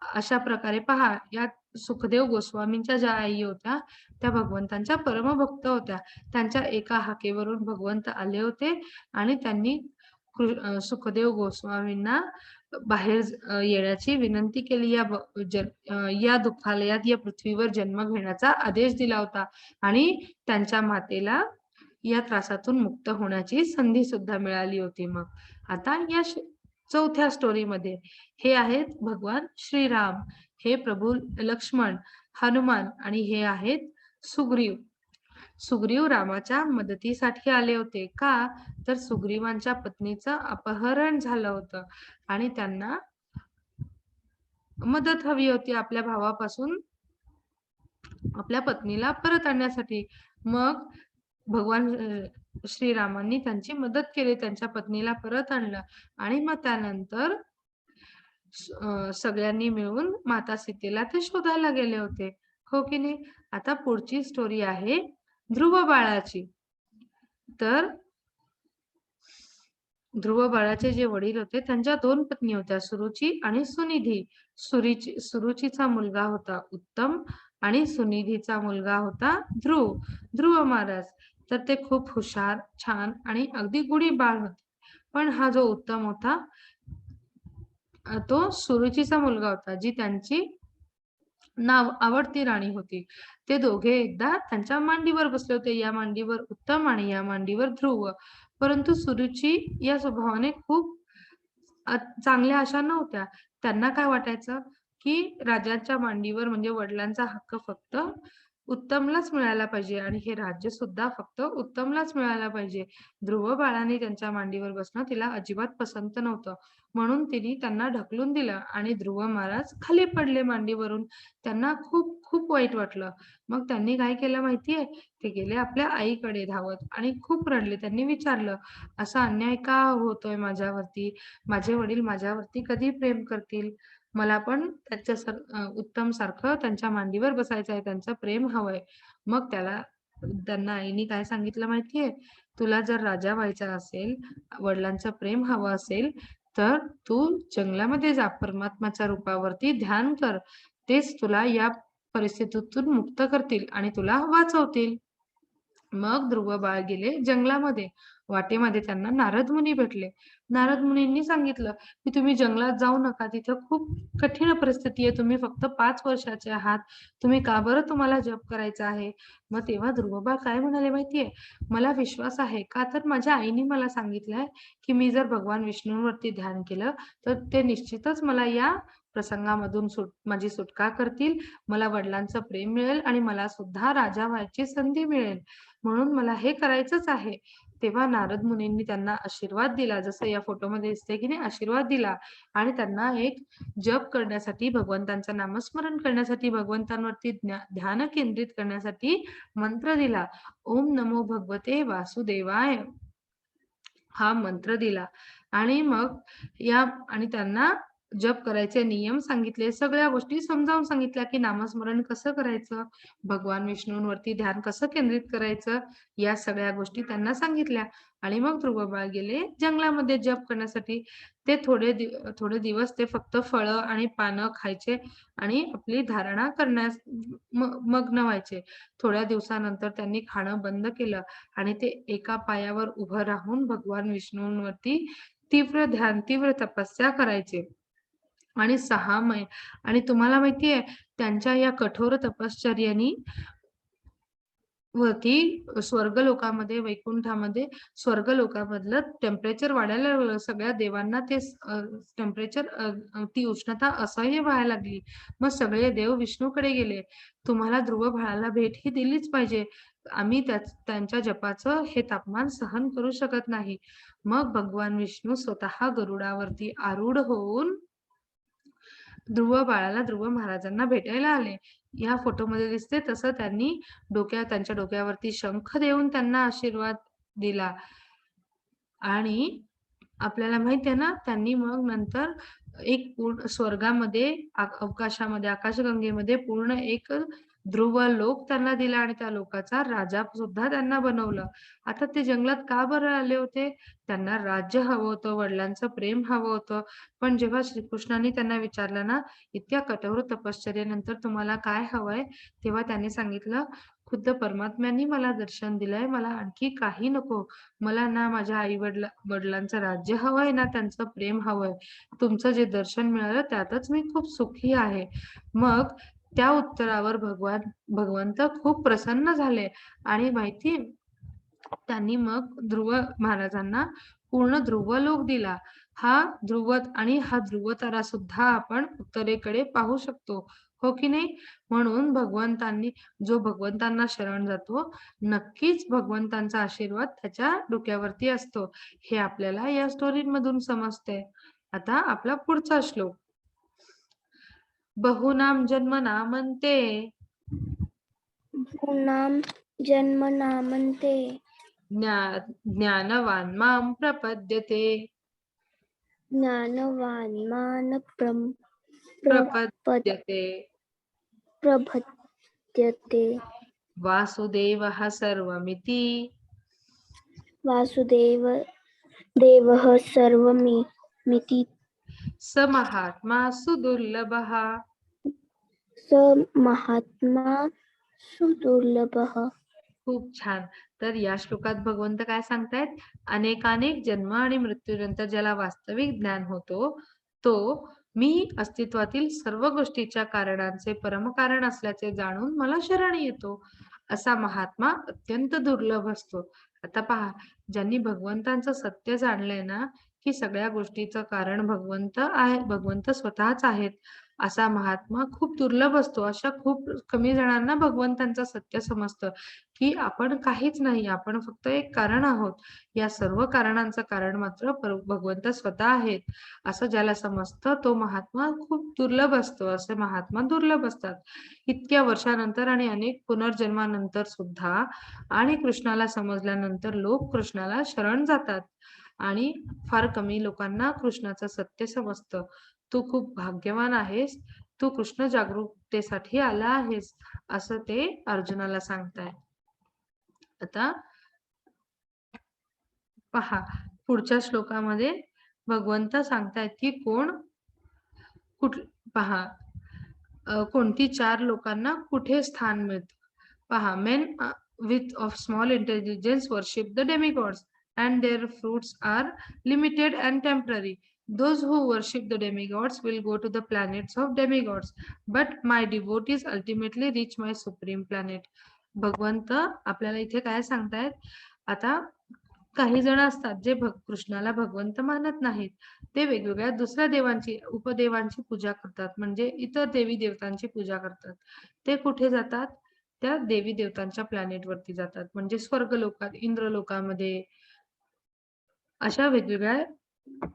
अशा प्रकारे पहा, या सुखदेव गोस्वामींच्या ज्या आई होत्या त्या भगवंतांच्या परमभक्त होत्या. त्यांच्या एका हाकेवरून भगवंत आले होते आणि त्यांनी सुखदेव गोस्वामींना बाहेर येण्याची विनंती केली. या दुःखालयात या पृथ्वीवर जन्म घेण्याचा आदेश दिला होता आणि त्यांच्या मातेला या त्रासातून मुक्त होण्याची संधी सुद्धा मिळाली होती. मग आता या चौथ्या स्टोरीमध्ये हे आहेत भगवान श्रीराम, हे प्रभू लक्ष्मण, हनुमान आणि हे आहेत सुग्रीव. सुग्रीव रामाच्या मदतीसाठी आले होते. का तर सुग्रीवांच्या पत्नीचं अपहरण झालं होतं आणि त्यांना मदत हवी होती आपल्या भावापासून आपल्या पत्नीला परत आणण्यासाठी. मग भगवान श्रीरामांनी त्यांची मदत केली, त्यांच्या पत्नीला परत आणलं आणि मग त्यानंतर सगळ्यांनी मिळून माता सीतेला ते शोधायला गेले होते, हो की नाही. आता पुढची स्टोरी आहे ध्रुव बाळाची. तर ध्रुव बाळाचे जे वडील होते त्यांच्या 2 पत्नी होत्या, सुरुची आणि सुनिधी. सुरुचीचा मुलगा होता उत्तम आणि सुनिधीचा मुलगा होता ध्रुव. ध्रुव महाराज तर ते खूप हुशार, छान आणि अगदी गुणी बाळ होते. पण हा जो उत्तम होता तो सुरुचीचा मुलगा होता, जी त्यांची आवडती राणी होती. ते दोघे एकदा त्यांच्या मांडीवर बसले होते, या मांडीवर उत्तम आणि या मांडीवर ध्रुव. परंतु सुरुची या स्वभावाने खूप चांगल्या अशा नव्हत्या. त्यांना काय वाटायचं की राजाच्या मांडीवर म्हणजे वडिलांचा हक्क फक्त उत्तमलाच मिळायला पाहिजे आणि हे राज्य सुद्धा फक्त उत्तमलाच मिळायला पाहिजे. ध्रुव बाळाने त्यांच्या मांडीवर बसणं तिला अजिबात पसंत नव्हतं, म्हणून तिने त्यांना ढकलून दिलं आणि ध्रुव महाराज खाली पडले मांडीवरून. त्यांना खूप खूप वाईट वाटलं. मग त्यांनी काय केलं माहितीये, ते गेले आपल्या आईकडे धावत आणि खूप रडले. त्यांनी विचारलं, असा अन्याय का होतोय माझ्यावरती? माझे वडील माझ्यावरती कधी प्रेम करतील? मला पण उत्तम सारखं त्यांच्या मांडीवर बसायचं आहे, त्यांचं प्रेम हवंय. मग त्यांना आईने काय सांगितलं माहितीये, तुला जर राजा व्हायचा असेल, वडिलांचं प्रेम हवं असेल तर तू जंगलामध्ये जा, परमात्म्याच्या रूपावरती ध्यान कर. तेच तुला या परिस्थितीतून मुक्त करतील आणि तुला वाचवतील. मग ध्रुव बाळ गेले जंगलामध्ये. वाटेमध्ये त्यांना नारद मुनी भेटले. नारद मुनींनी सांगितलं की तुम्ही जंगलात जाऊ नका, तिथं खूप कठीण परिस्थिती आहे, तुम्ही फक्त 5 वर्षाचे आहात, तुम्ही का बरं तुम्हाला जप करायचा आहे? मग तेव्हा ध्रुव बाळ काय म्हणाले माहितीये, मला विश्वास आहे, का तर माझ्या आईने मला सांगितलंय की मी जर भगवान विष्णूंवरती ध्यान केलं तर ते निश्चितच मला या प्रसंगामधून माझी सुटका करतील, मला वडिलांचं प्रेम मिळेल आणि मला सुद्धा राजा व्हायची संधी मिळेल, म्हणून मला हे करायचंच आहे. तेव्हा नारद मुनींनी त्यांना आशीर्वाद दिला, जसं या फोटोमध्ये दिसतंय की नाही, आशीर्वाद दिला आणि त्यांना एक जप करण्यासाठी, भगवंतांचं नामस्मरण करण्यासाठी, भगवंतांवरती ध्यान केंद्रित करण्यासाठी मंत्र दिला. ओम नमो भगवते वासुदेवाय हा मंत्र दिला आणि मग त्यांना जप करायचे नियम सांगितले, सगळ्या गोष्टी समजावून सांगितल्या की नामस्मरण कसं करायचं, भगवान विष्णूंवरती ध्यान कसं केंद्रित करायचं, या सगळ्या गोष्टी त्यांना सांगितल्या. आणि मग ध्रुव बाळ गेले जंगलामध्ये जप करण्यासाठी. ते थोडे दिवस ते फक्त फळं आणि पानं खायचे आणि आपली धारणा करण्यास मग्न व्हायचे. थोड्या दिवसानंतर त्यांनी खाणं बंद केलं आणि ते एका पायावर उभं राहून भगवान विष्णूंवरती तीव्र ध्यान, तीव्र तपस्या करायचे. आणि 6 महिने, आणि तुम्हाला माहितीये त्यांच्या या कठोर तपश्चर्यानी वरती स्वर्गलोकामध्ये, वैकुंठामध्ये स्वर्गलोकामधलं टेम्परेचर वाढायला लागलं. सगळ्या देवांना ते टेम्परेचर, ती उष्णता असह्य व्हायला लागली. मग सगळे देव विष्णूकडे गेले, तुम्हाला ध्रुव बाळाला भेट ही दिलीच पाहिजे, आम्ही त्यांच्या जपाचं हे तापमान सहन करू शकत नाही. मग भगवान विष्णू स्वतः गरुडावरती आरूढ होऊन ध्रुव बाळाला, ध्रुव महाराजांना भेटायला आले. या फोटोमध्ये दिसते तसं त्यांनी त्यांच्या डोक्यावरती शंख देऊन त्यांना आशीर्वाद दिला. आणि आपल्याला माहिती आहे ना, त्यांनी मग नंतर एक पूर्ण स्वर्गामध्ये, अवकाशामध्ये, आकाशगंगेमध्ये पूर्ण एक ध्रुव लोक त्यांना दिला आणि त्या लोकाचा राजा सुद्धा त्यांना बनवलं. आता ते जंगलात का बरं आले होते? त्यांना राज्य हवं होतं, वडिलांचं प्रेम हवं होतं. पण जेव्हा श्रीकृष्णांनी त्यांना विचारलं ना, इतक्या कठोर तपश्चर्येनंतर तुम्हाला काय हवंय? तेव्हा त्यांनी सांगितलं, खुद्द परमात्म्यांनी मला दर्शन दिलंय, मला आणखी काही नको. मला ना माझ्या वडिलांचं राज्य हवंय, ना त्यांचं प्रेम हवंय. तुमचं जे दर्शन मिळालं त्यातच मी खूप सुखी आहे. मग त्या उत्तरावर भगवंत खूप प्रसन्न झाले आणि माहिती त्यांनी मग ध्रुव महाराजांना पूर्ण ध्रुवलोक दिला. हा ध्रुव तारा सुद्धा आपण उत्तरेकडे पाहू शकतो, हो की नाही? म्हणून जो भगवंतांना शरण जातो, नक्कीच भगवंतांचा आशीर्वाद त्याच्या डोक्यावरती असतो. हे आपल्याला या स्टोरी मधून समजते. आता आपला पुढचा श्लोक. बहुनाम जन्मनामन्ते बहूनां जन्मनामन्ते ज्ञानवान् मां प्रपद्यते ज्ञानवान् मां प्रपद्यते प्रपद्यते वासुदेवः सर्वमिति वासुदेवः सर्वमिति स महात्मा सुदुर्लभः. स महात्मा सुदुर्लभः. खूप छान. तर या श्लोकात भगवंत काय सांगतायत? अनेकानेक जन्म आणि मृत्यूनंतर ज्याला वास्तविक ज्ञान होतो, तो मी अस्तित्वातील सर्व गोष्टीच्या कारणांचे परमकारण असल्याचे जाणून मला शरण येतो. असा महात्मा अत्यंत दुर्लभ असतो. आता पहा, ज्यांनी भगवंतांचं सत्य जाणलंय ना, की सगळ्या गोष्टीचं कारण भगवंत आहे, भगवंत स्वतःच आहेत, असा महात्मा खूप दुर्लभ असतो. अशा खूप कमी जणांना भगवंतांचं सत्य समजतं, की आपण काहीच नाही, आपण फक्त एक कारण आहोत. या सर्व कारणांचं कारण मात्र भगवंत स्वतः आहेत. असं ज्याला समजतं तो महात्मा खूप दुर्लभ असतो. असे महात्मा दुर्लभ असतात. इतक्या वर्षानंतर आणि अनेक पुनर्जन्मानंतर सुद्धा आणि कृष्णाला समजल्यानंतर लोक कृष्णाला शरण जातात आणि फार कमी लोकांना कृष्णाचं सत्य समजतं. तू खूप भाग्यवान आहेस, तू कृष्ण जागरूकतेसाठी आला आहेस, असं ते अर्जुनाला सांगताय. आता पहा, पुढच्या श्लोकामध्ये भगवंत सांगतायत की पहा, कोणती 4 लोकांना कुठे स्थान मिळतं. पहा, men with of small intelligence worship the demigods and their fruits are limited and temporary. Those who worship the demigods will go to the planets of demigods, but my devotees ultimately reach my supreme planet. भगवंत आपल्याला इथे काय सांगतायत? आता काही जण असतात जे कृष्णाला भगवंत मानत नाहीत. ते वेगवेगळ्या दुसऱ्या देवांची, उपदेवांची पूजा करतात, म्हणजे इतर देवी देवतांची पूजा करतात. ते कुठे जातात? त्या देवी देवतांच्या प्लॅनेट वरती जातात, म्हणजे स्वर्ग लोकात, इंद्र लोकामध्ये, अशा वेगवेगळ्या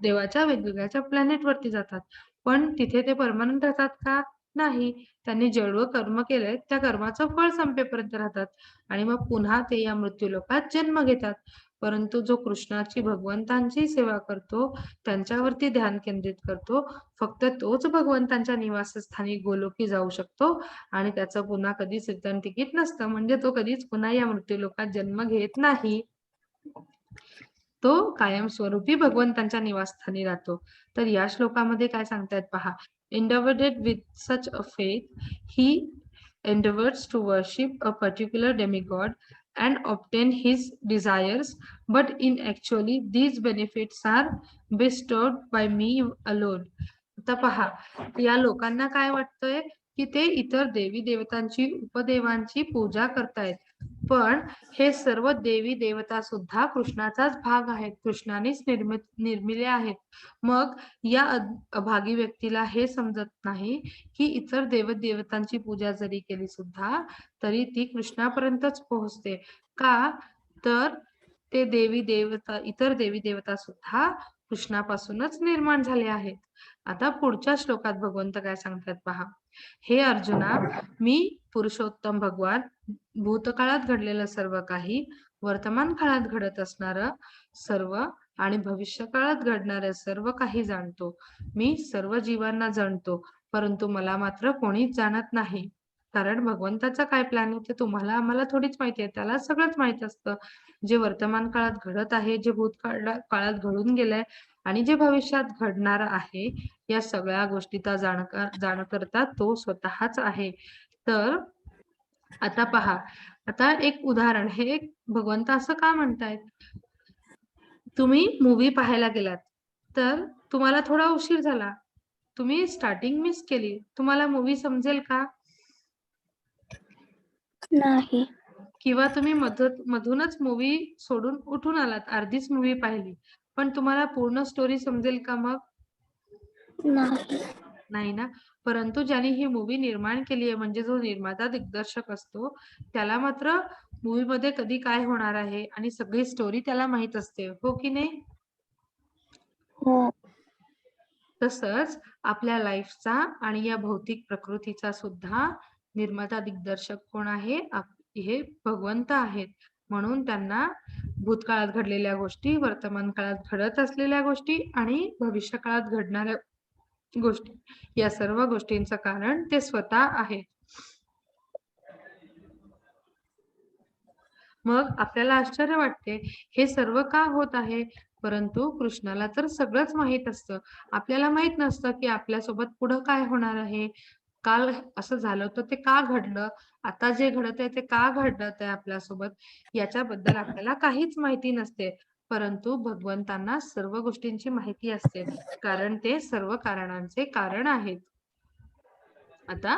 देवाच्या वेगवेगळ्या प्लॅनेट वरती जातात. पण तिथे ते परमनंट राहतात का? नाही. त्यांनी जेवढं कर्म केलंय त्या कर्माचं फळ संपेपर्यंत राहतात आणि मग पुन्हा ते या मृत्यू लोकात जन्म घेतात. परंतु जो कृष्णाची, भगवंतांची सेवा करतो, त्यांच्यावरती ध्यान केंद्रित करतो, फक्त तोच भगवंतांच्या निवासस्थानी गोलोकी जाऊ शकतो आणि त्याचं पुन्हा कधीच रिटर्न तिकीट नसतं, म्हणजे तो कधीच पुन्हा या मृत्यू लोकात जन्म घेत नाही. तो कायमस्वरूपी भगवंतांच्या निवासस्थानी राहतो. तर या श्लोकामध्ये काय सांगतायत पहा, endeavored with such a faith he endeavors to worship a particular demigod and obtain his desires, but in actually these benefits are bestowed by me alone. आता पहा, या लोकांना काय वाटतंय की ते इतर देवी देवतांची, उपदेवांची पूजा करतायत, पण हे सर्व देवी देवता सुद्धा कृष्णाचाच भाग आहेत, कृष्णानेच निर्मिले आहेत. मग या अभागी व्यक्तीला हे समजत नाही की इतर देवदेवतांची पूजा जरी केली सुद्धा तरी ती कृष्णापर्यंतच पोहोचते. का? तर ते इतर देवी देवता सुद्धा कृष्णापासूनच निर्माण झाले आहेत. आता पुढच्या श्लोकात भगवंत काय सांगतात पहा, हे अर्जुना, मी पुरुषोत्तम भगवान भूतकाळात घडलेलं सर्व काही, वर्तमान काळात घडत असणारं सर्व आणि भविष्य काळात घडणारे सर्व काही जाणतो. मी सर्व जीवांना जाणतो, परंतु मला मात्र कोणीच जाणत नाही. कारण भगवंताचा काय प्लॅन आहे ते तुम्हाला आम्हाला थोडीच माहिती आहे. त्याला सगळंच माहित असतं. जे वर्तमान काळात घडत आहे, जे काळात घडून गेलंय आणि जे भविष्यात घडणार आहे, या सगळ्या गोष्टीचा जाणकर्ता तो स्वतःच आहे. तर आता पहा, आता एक उदाहरण, हे एक भगवंत असं का म्हणतायत? तुम्ही मूव्ही पाहायला गेलात, तर तुम्हाला थोडा उशीर झाला. तुम्ही स्टार्टिंग मिस केली. तुम्हाला मूव्ही समजेल का? नाही. किंवा तुम्ही मधूनच मूव्ही सोडून उठून आलात, अर्धीच मूव्ही पाहिली. पण तुम्हाला पूर्ण स्टोरी समजेल का मग? नाही. नाही ना. परंतु ज्याने ही मूव्ही निर्माण केली आहे, म्हणजे जो निर्माता दिग्दर्शक असतो, त्याला मात्र मूव्ही मध्ये कधी काय होणार आहे आणि सगळी स्टोरी त्याला माहित असते. हो की नाही? हो. तसंच आपल्या लाईफचा आणि या भौतिक प्रकृतीचा सुद्धा निर्माता दिग्दर्शक कोण आहे? हे भगवंत आहेत. म्हणून त्यांना भूतकाळात घडलेल्या गोष्टी, वर्तमान काळात घडत असलेल्या गोष्टी आणि भविष्य काळात घडणाऱ्या गोष्टी, या सर्व गोष्टींचं कारण ते स्वतः आहेत. मग आपल्याला आश्चर्य वाटते, हे सर्व का होत आहे? परंतु कृष्णाला तर सगळंच माहित असतं. आपल्याला माहित नसतं की आपल्यासोबत पुढं काय होणार आहे. काल असं झालं होतं ते का घडलं? आता जे घडत आहे ते का घडत आहे आपल्यासोबत? याच्याबद्दल आपल्याला काहीच माहिती नसते. परंतु भगवंतांना सर्व गोष्टींची माहिती असते. कारण ते सर्व कारणांचे कारण आहेत. आता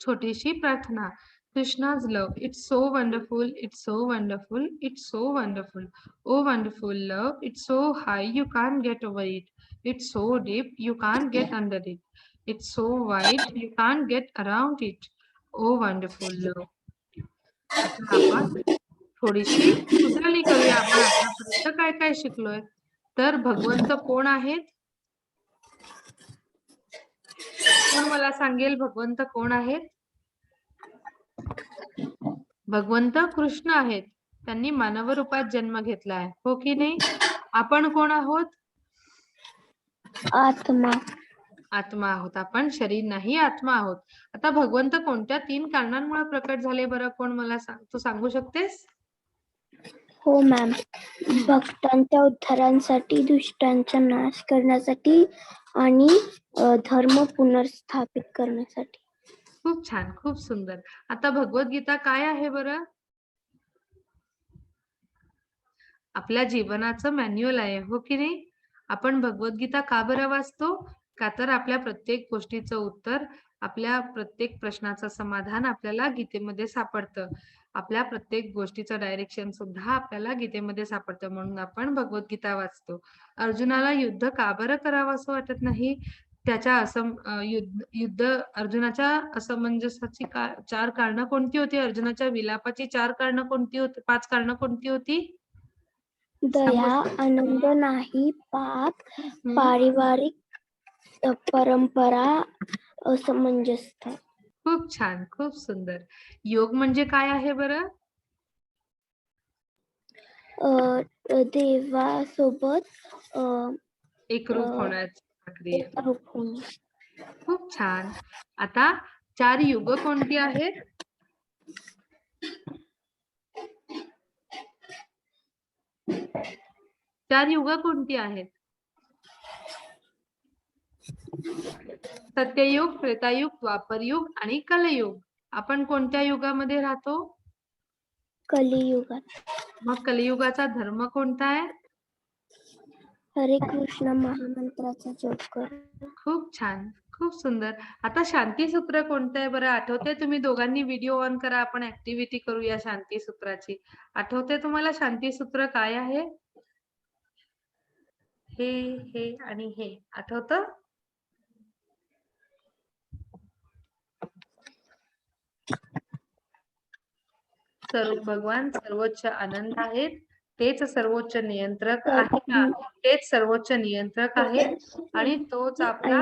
छोटीशी प्रार्थना. Krishna's love, it's so wonderful, it's so wonderful, it's so wonderful. Oh wonderful love, it's so high you can't get over it. It's so deep you can't get under it. It's so wide you can't get around it. Oh wonderful love. आता आपण थोडीशी उजळणी करूया. आपण आतापर्यंत काय काय शिकलोय? तर भगवंत कोण आहेत? कोण मला सांगेल भगवंत कोण आहेत? भगवंत कृष्ण आहेत. त्यांनी मानव रूपात जन्म घेतला आहे. हो की नाही? आपण कोण आहोत? आत्मा. आत्मा आहोत. आपण शरीर नाही, आत्मा आहोत. आता भगवंत कोणत्या 3 कारणांमुळे प्रकट झाले बरं? कोण मला तू सांगू शकतेस? हो मॅम. भक्तांच्या उद्धारांसाठी, दुष्टांचा नाश करण्यासाठी आणि धर्म पुनर्स्थापित करण्यासाठी. खूप छान, खूप सुंदर. आता भगवद्गीता काय आहे बरं? आपल्या जीवनाचं मॅन्युअल आहे. हो की नाही? आपण भगवद्गीता का बरं वाचतो? का तर आपल्या प्रत्येक गोष्टीचं उत्तर, आपल्या प्रत्येक प्रश्नाचं समाधान आपल्याला गीतेमध्ये सापडतं. आपल्या प्रत्येक गोष्टीचं डायरेक्शन सुद्धा आपल्याला गीतेमध्ये सापडतं. म्हणून आपण भगवद्गीता वाचतो. अर्जुनाला युद्ध का बरं करावं असं वाटत नाही? त्याच्या युद्ध अर्जुनाच्या असमंजसाची 4 कारणं कोणती होती? अर्जुनाच्या विलापाची 4 कारणं कोणती होती? 5 कारणं कोणती होती? दया, आनंद नाही, पाप, पारिवारिक परंपरा, असमंजसता. खूप छान, खूप सुंदर. योग म्हणजे काय आहे बरं? देवासोबत एकरूप होण्याची प्रक्रिया. एकरूप होणे. खूप छान. आता 4 युग कोणती आहेत? 4 युग कोणती आहेत? सत्ययुग, त्रेतायुग, द्वापरयुग आणि कलयुग. आपण कोणत्या युगामध्ये राहतो? कलियुगात. मग कलियुगाचा धर्म कोणता आहे? हरे कृष्ण महामंत्राचा जप कर. खूप छान, खूप सुंदर. आता शांती सूत्र कोणतं आहे बरं? आठवतंय? तुम्ही दोघांनी व्हिडिओ ऑन करा, आपण ऍक्टिव्हिटी करूया शांती सूत्राची. आठवतंय तुम्हाला शांती सूत्र काय आहे? हे आणि हे आठवतं? सर्व भगवान सर्वोच्च आनंद आहेत. तेच सर्वोच्च नियंत्रक आहे का? तेच सर्वोच्च नियंत्रक आहे आणि तोच आपला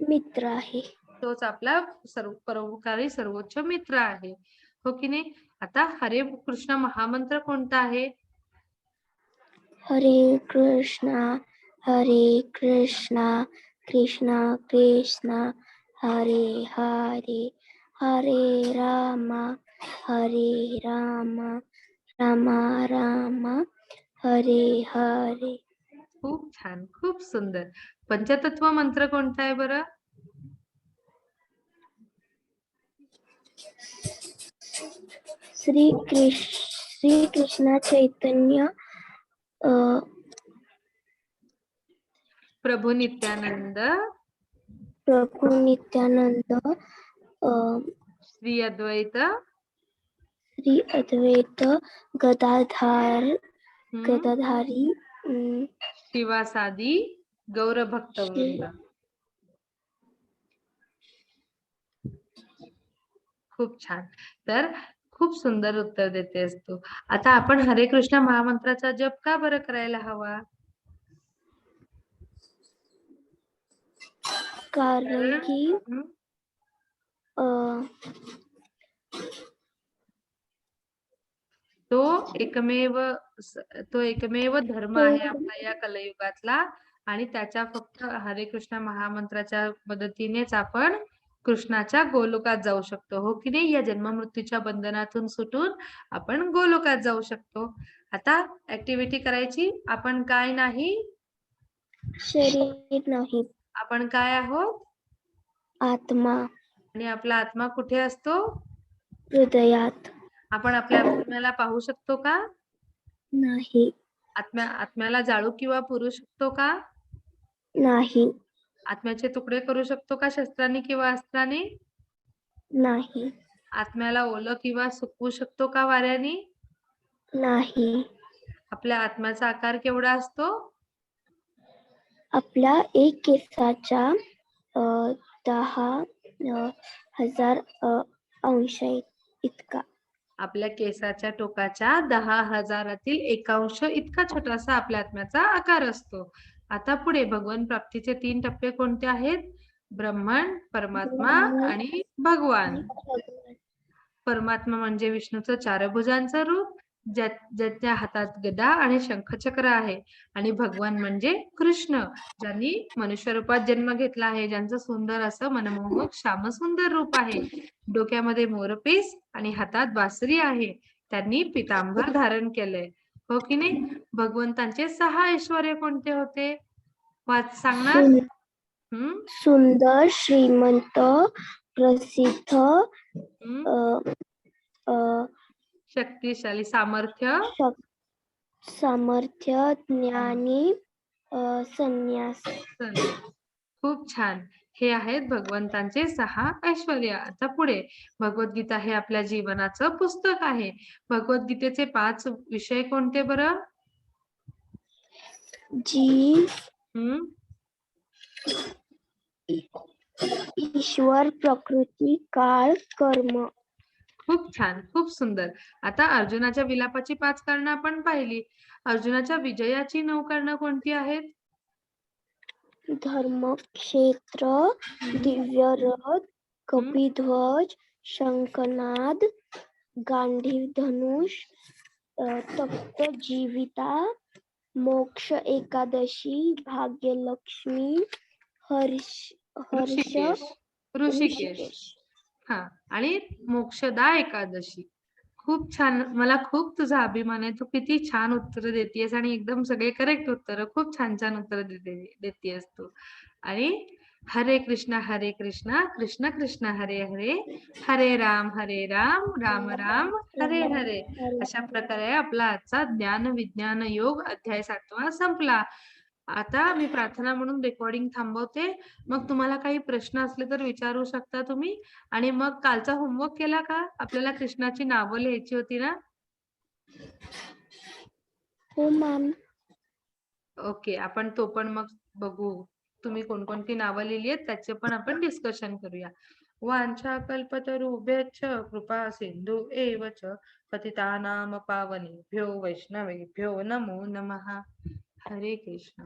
मित्र आहे. तोच आपला परोपकारी सर्वोच्च मित्र आहे. हो की नाही? आता हरे कृष्ण महामंत्र कोणता आहे? हरे कृष्णा कृष्णा कृष्णा हरे हरे हरे राम राम राम हरे हरे. खूप छान, खूप सुंदर. पंचतत्व मंत्र कोणता आहे बरं? श्री कृष्ण चैतन्य प्रभू नित्यानंद, प्रभु नित्यानंद श्री अद्वैत, श्री अद्वैत हम्म, गदाधारी शिवासादी गौर भक्तवृंद. खूप छान. तर खूप सुंदर उत्तर देतेस तू. आता आपण हरे कृष्ण महामंत्राचा जप का बरं करायला हवा? कारण की हम्म, तो एकमेव धर्म आहे आपला या कलयुगातला, आणि त्याच्या फक्त हरे कृष्ण महामंत्राच्या मदतीनेच आपण कृष्णाच्या गोलोकात जाऊ शकतो. हो की नाही? या जन्म मृत्यूच्या बंधनातून सुटून आपण गोलोकात जाऊ शकतो. आता ऍक्टिव्हिटी करायची. आपण काय नाही, शरीर नाही, आपण काय आहोत? आत्मा. आणि आपला आत्मा कुठे असतो? हृदयात. आपण आपल्या आत्म्याला पाहू शकतो का? नाही. आत्म्याला जाळू किंवा पुरू शकतो का? नाही. आत्म्याचे तुकडे करू शकतो का शस्त्राने किंवा अस्त्राने? नाही. आत्म्याला ओलं किंवा सुकवू शकतो का वाऱ्याने? नाही. आपल्या आत्म्याचा आकार केवढा असतो? आपल्या एक केसाच्या 10,000 अंश इतका. आपल्या केसाच्या टोकाच्या 10,000 1 अंश इतका छोटासा आपल्या आत्म्याचा आकार असतो. आता पुढे भगवान प्राप्तीचे 3 टप्पे कोणते आहेत? ब्रह्मन, परमात्मा आणि भगवान. परमात्मा म्हणजे विष्णूचं 4 भुजांचं रूप, ज्याच्या हातात गदा आणि शंखचक्र आहे. आणि भगवान म्हणजे कृष्ण, ज्यांनी मनुष्य रूपात जन्म घेतला आहे, ज्यांचं सुंदर असं मनमोहक श्यामसुंदर रूप आहे. डोक्यामध्ये मोरपीस आणि हातात बासरी आहे. त्यांनी पितांबर धारण केलंय. हो की नाही? भगवंतांचे 6 ऐश्वर्य कोणते होते? सांगणार? सुंदर, श्रीमंत, प्रसिद्ध, शक्तिशाली, सामर्थ्य, ज्ञानी, संन्यास. खूप छान. हे आहेत भगवंतांचे 6 ऐश्वर्य. आता पुढे भगवद्गीता हे आपल्या जीवनाचं पुस्तक आहे. भगवद्गीतेचे 5 विषय कोणते बरं? जीव, ईश्वर, प्रकृती, काळ, कर्म. खूप छान, खूप सुंदर. आता अर्जुनाच्या विलापाची 5 कारणं आपण पाहिली. अर्जुनाच्या विजयाची 9 कारणं कोणती आहेत? धर्मक्षेत्र, दिव्य रथ, कपिध्वज, शंखनाद, गांडीव धनुष, तप्त जीविता, मोक्ष एकादशी, भाग्यलक्ष्मी, ऋषिकेश. हा, आणि मोक्षदा एकादशी. खूप छान. मला खूप तुझा अभिमान आहे. तू किती छान उत्तर देतेस आणि एकदम सगळे करेक्ट उत्तर, खूप छान छान उत्तर देतेस तू. आणि हरे कृष्ण कृष्ण कृष्ण हरे हरे, हरे राम राम राम हरे हरे. अशा प्रकारे आपला आजचा ज्ञान विज्ञान योग अध्याय 7वा संपला. आता मी प्रार्थना म्हणून रेकॉर्डिंग थांबवते. मग तुम्हाला काही प्रश्न असले तर विचारू शकता तुम्ही. आणि मग कालचा होमवर्क केला का? आपल्याला कृष्णाची नावं लिहायची होती ना? हो मॅम. ओके, आपण तो पण मग बघू. तुम्ही कोणकोणती नावं लिहिली आहेत त्याचे पण आपण डिस्कशन करूया. वांछा कल्पतरुभ्यश्च कृपा सिंधु एव च पतितानां पावनेभ्यो वैष्णवेभ्यो नमो नमः. हरे कृष्ण.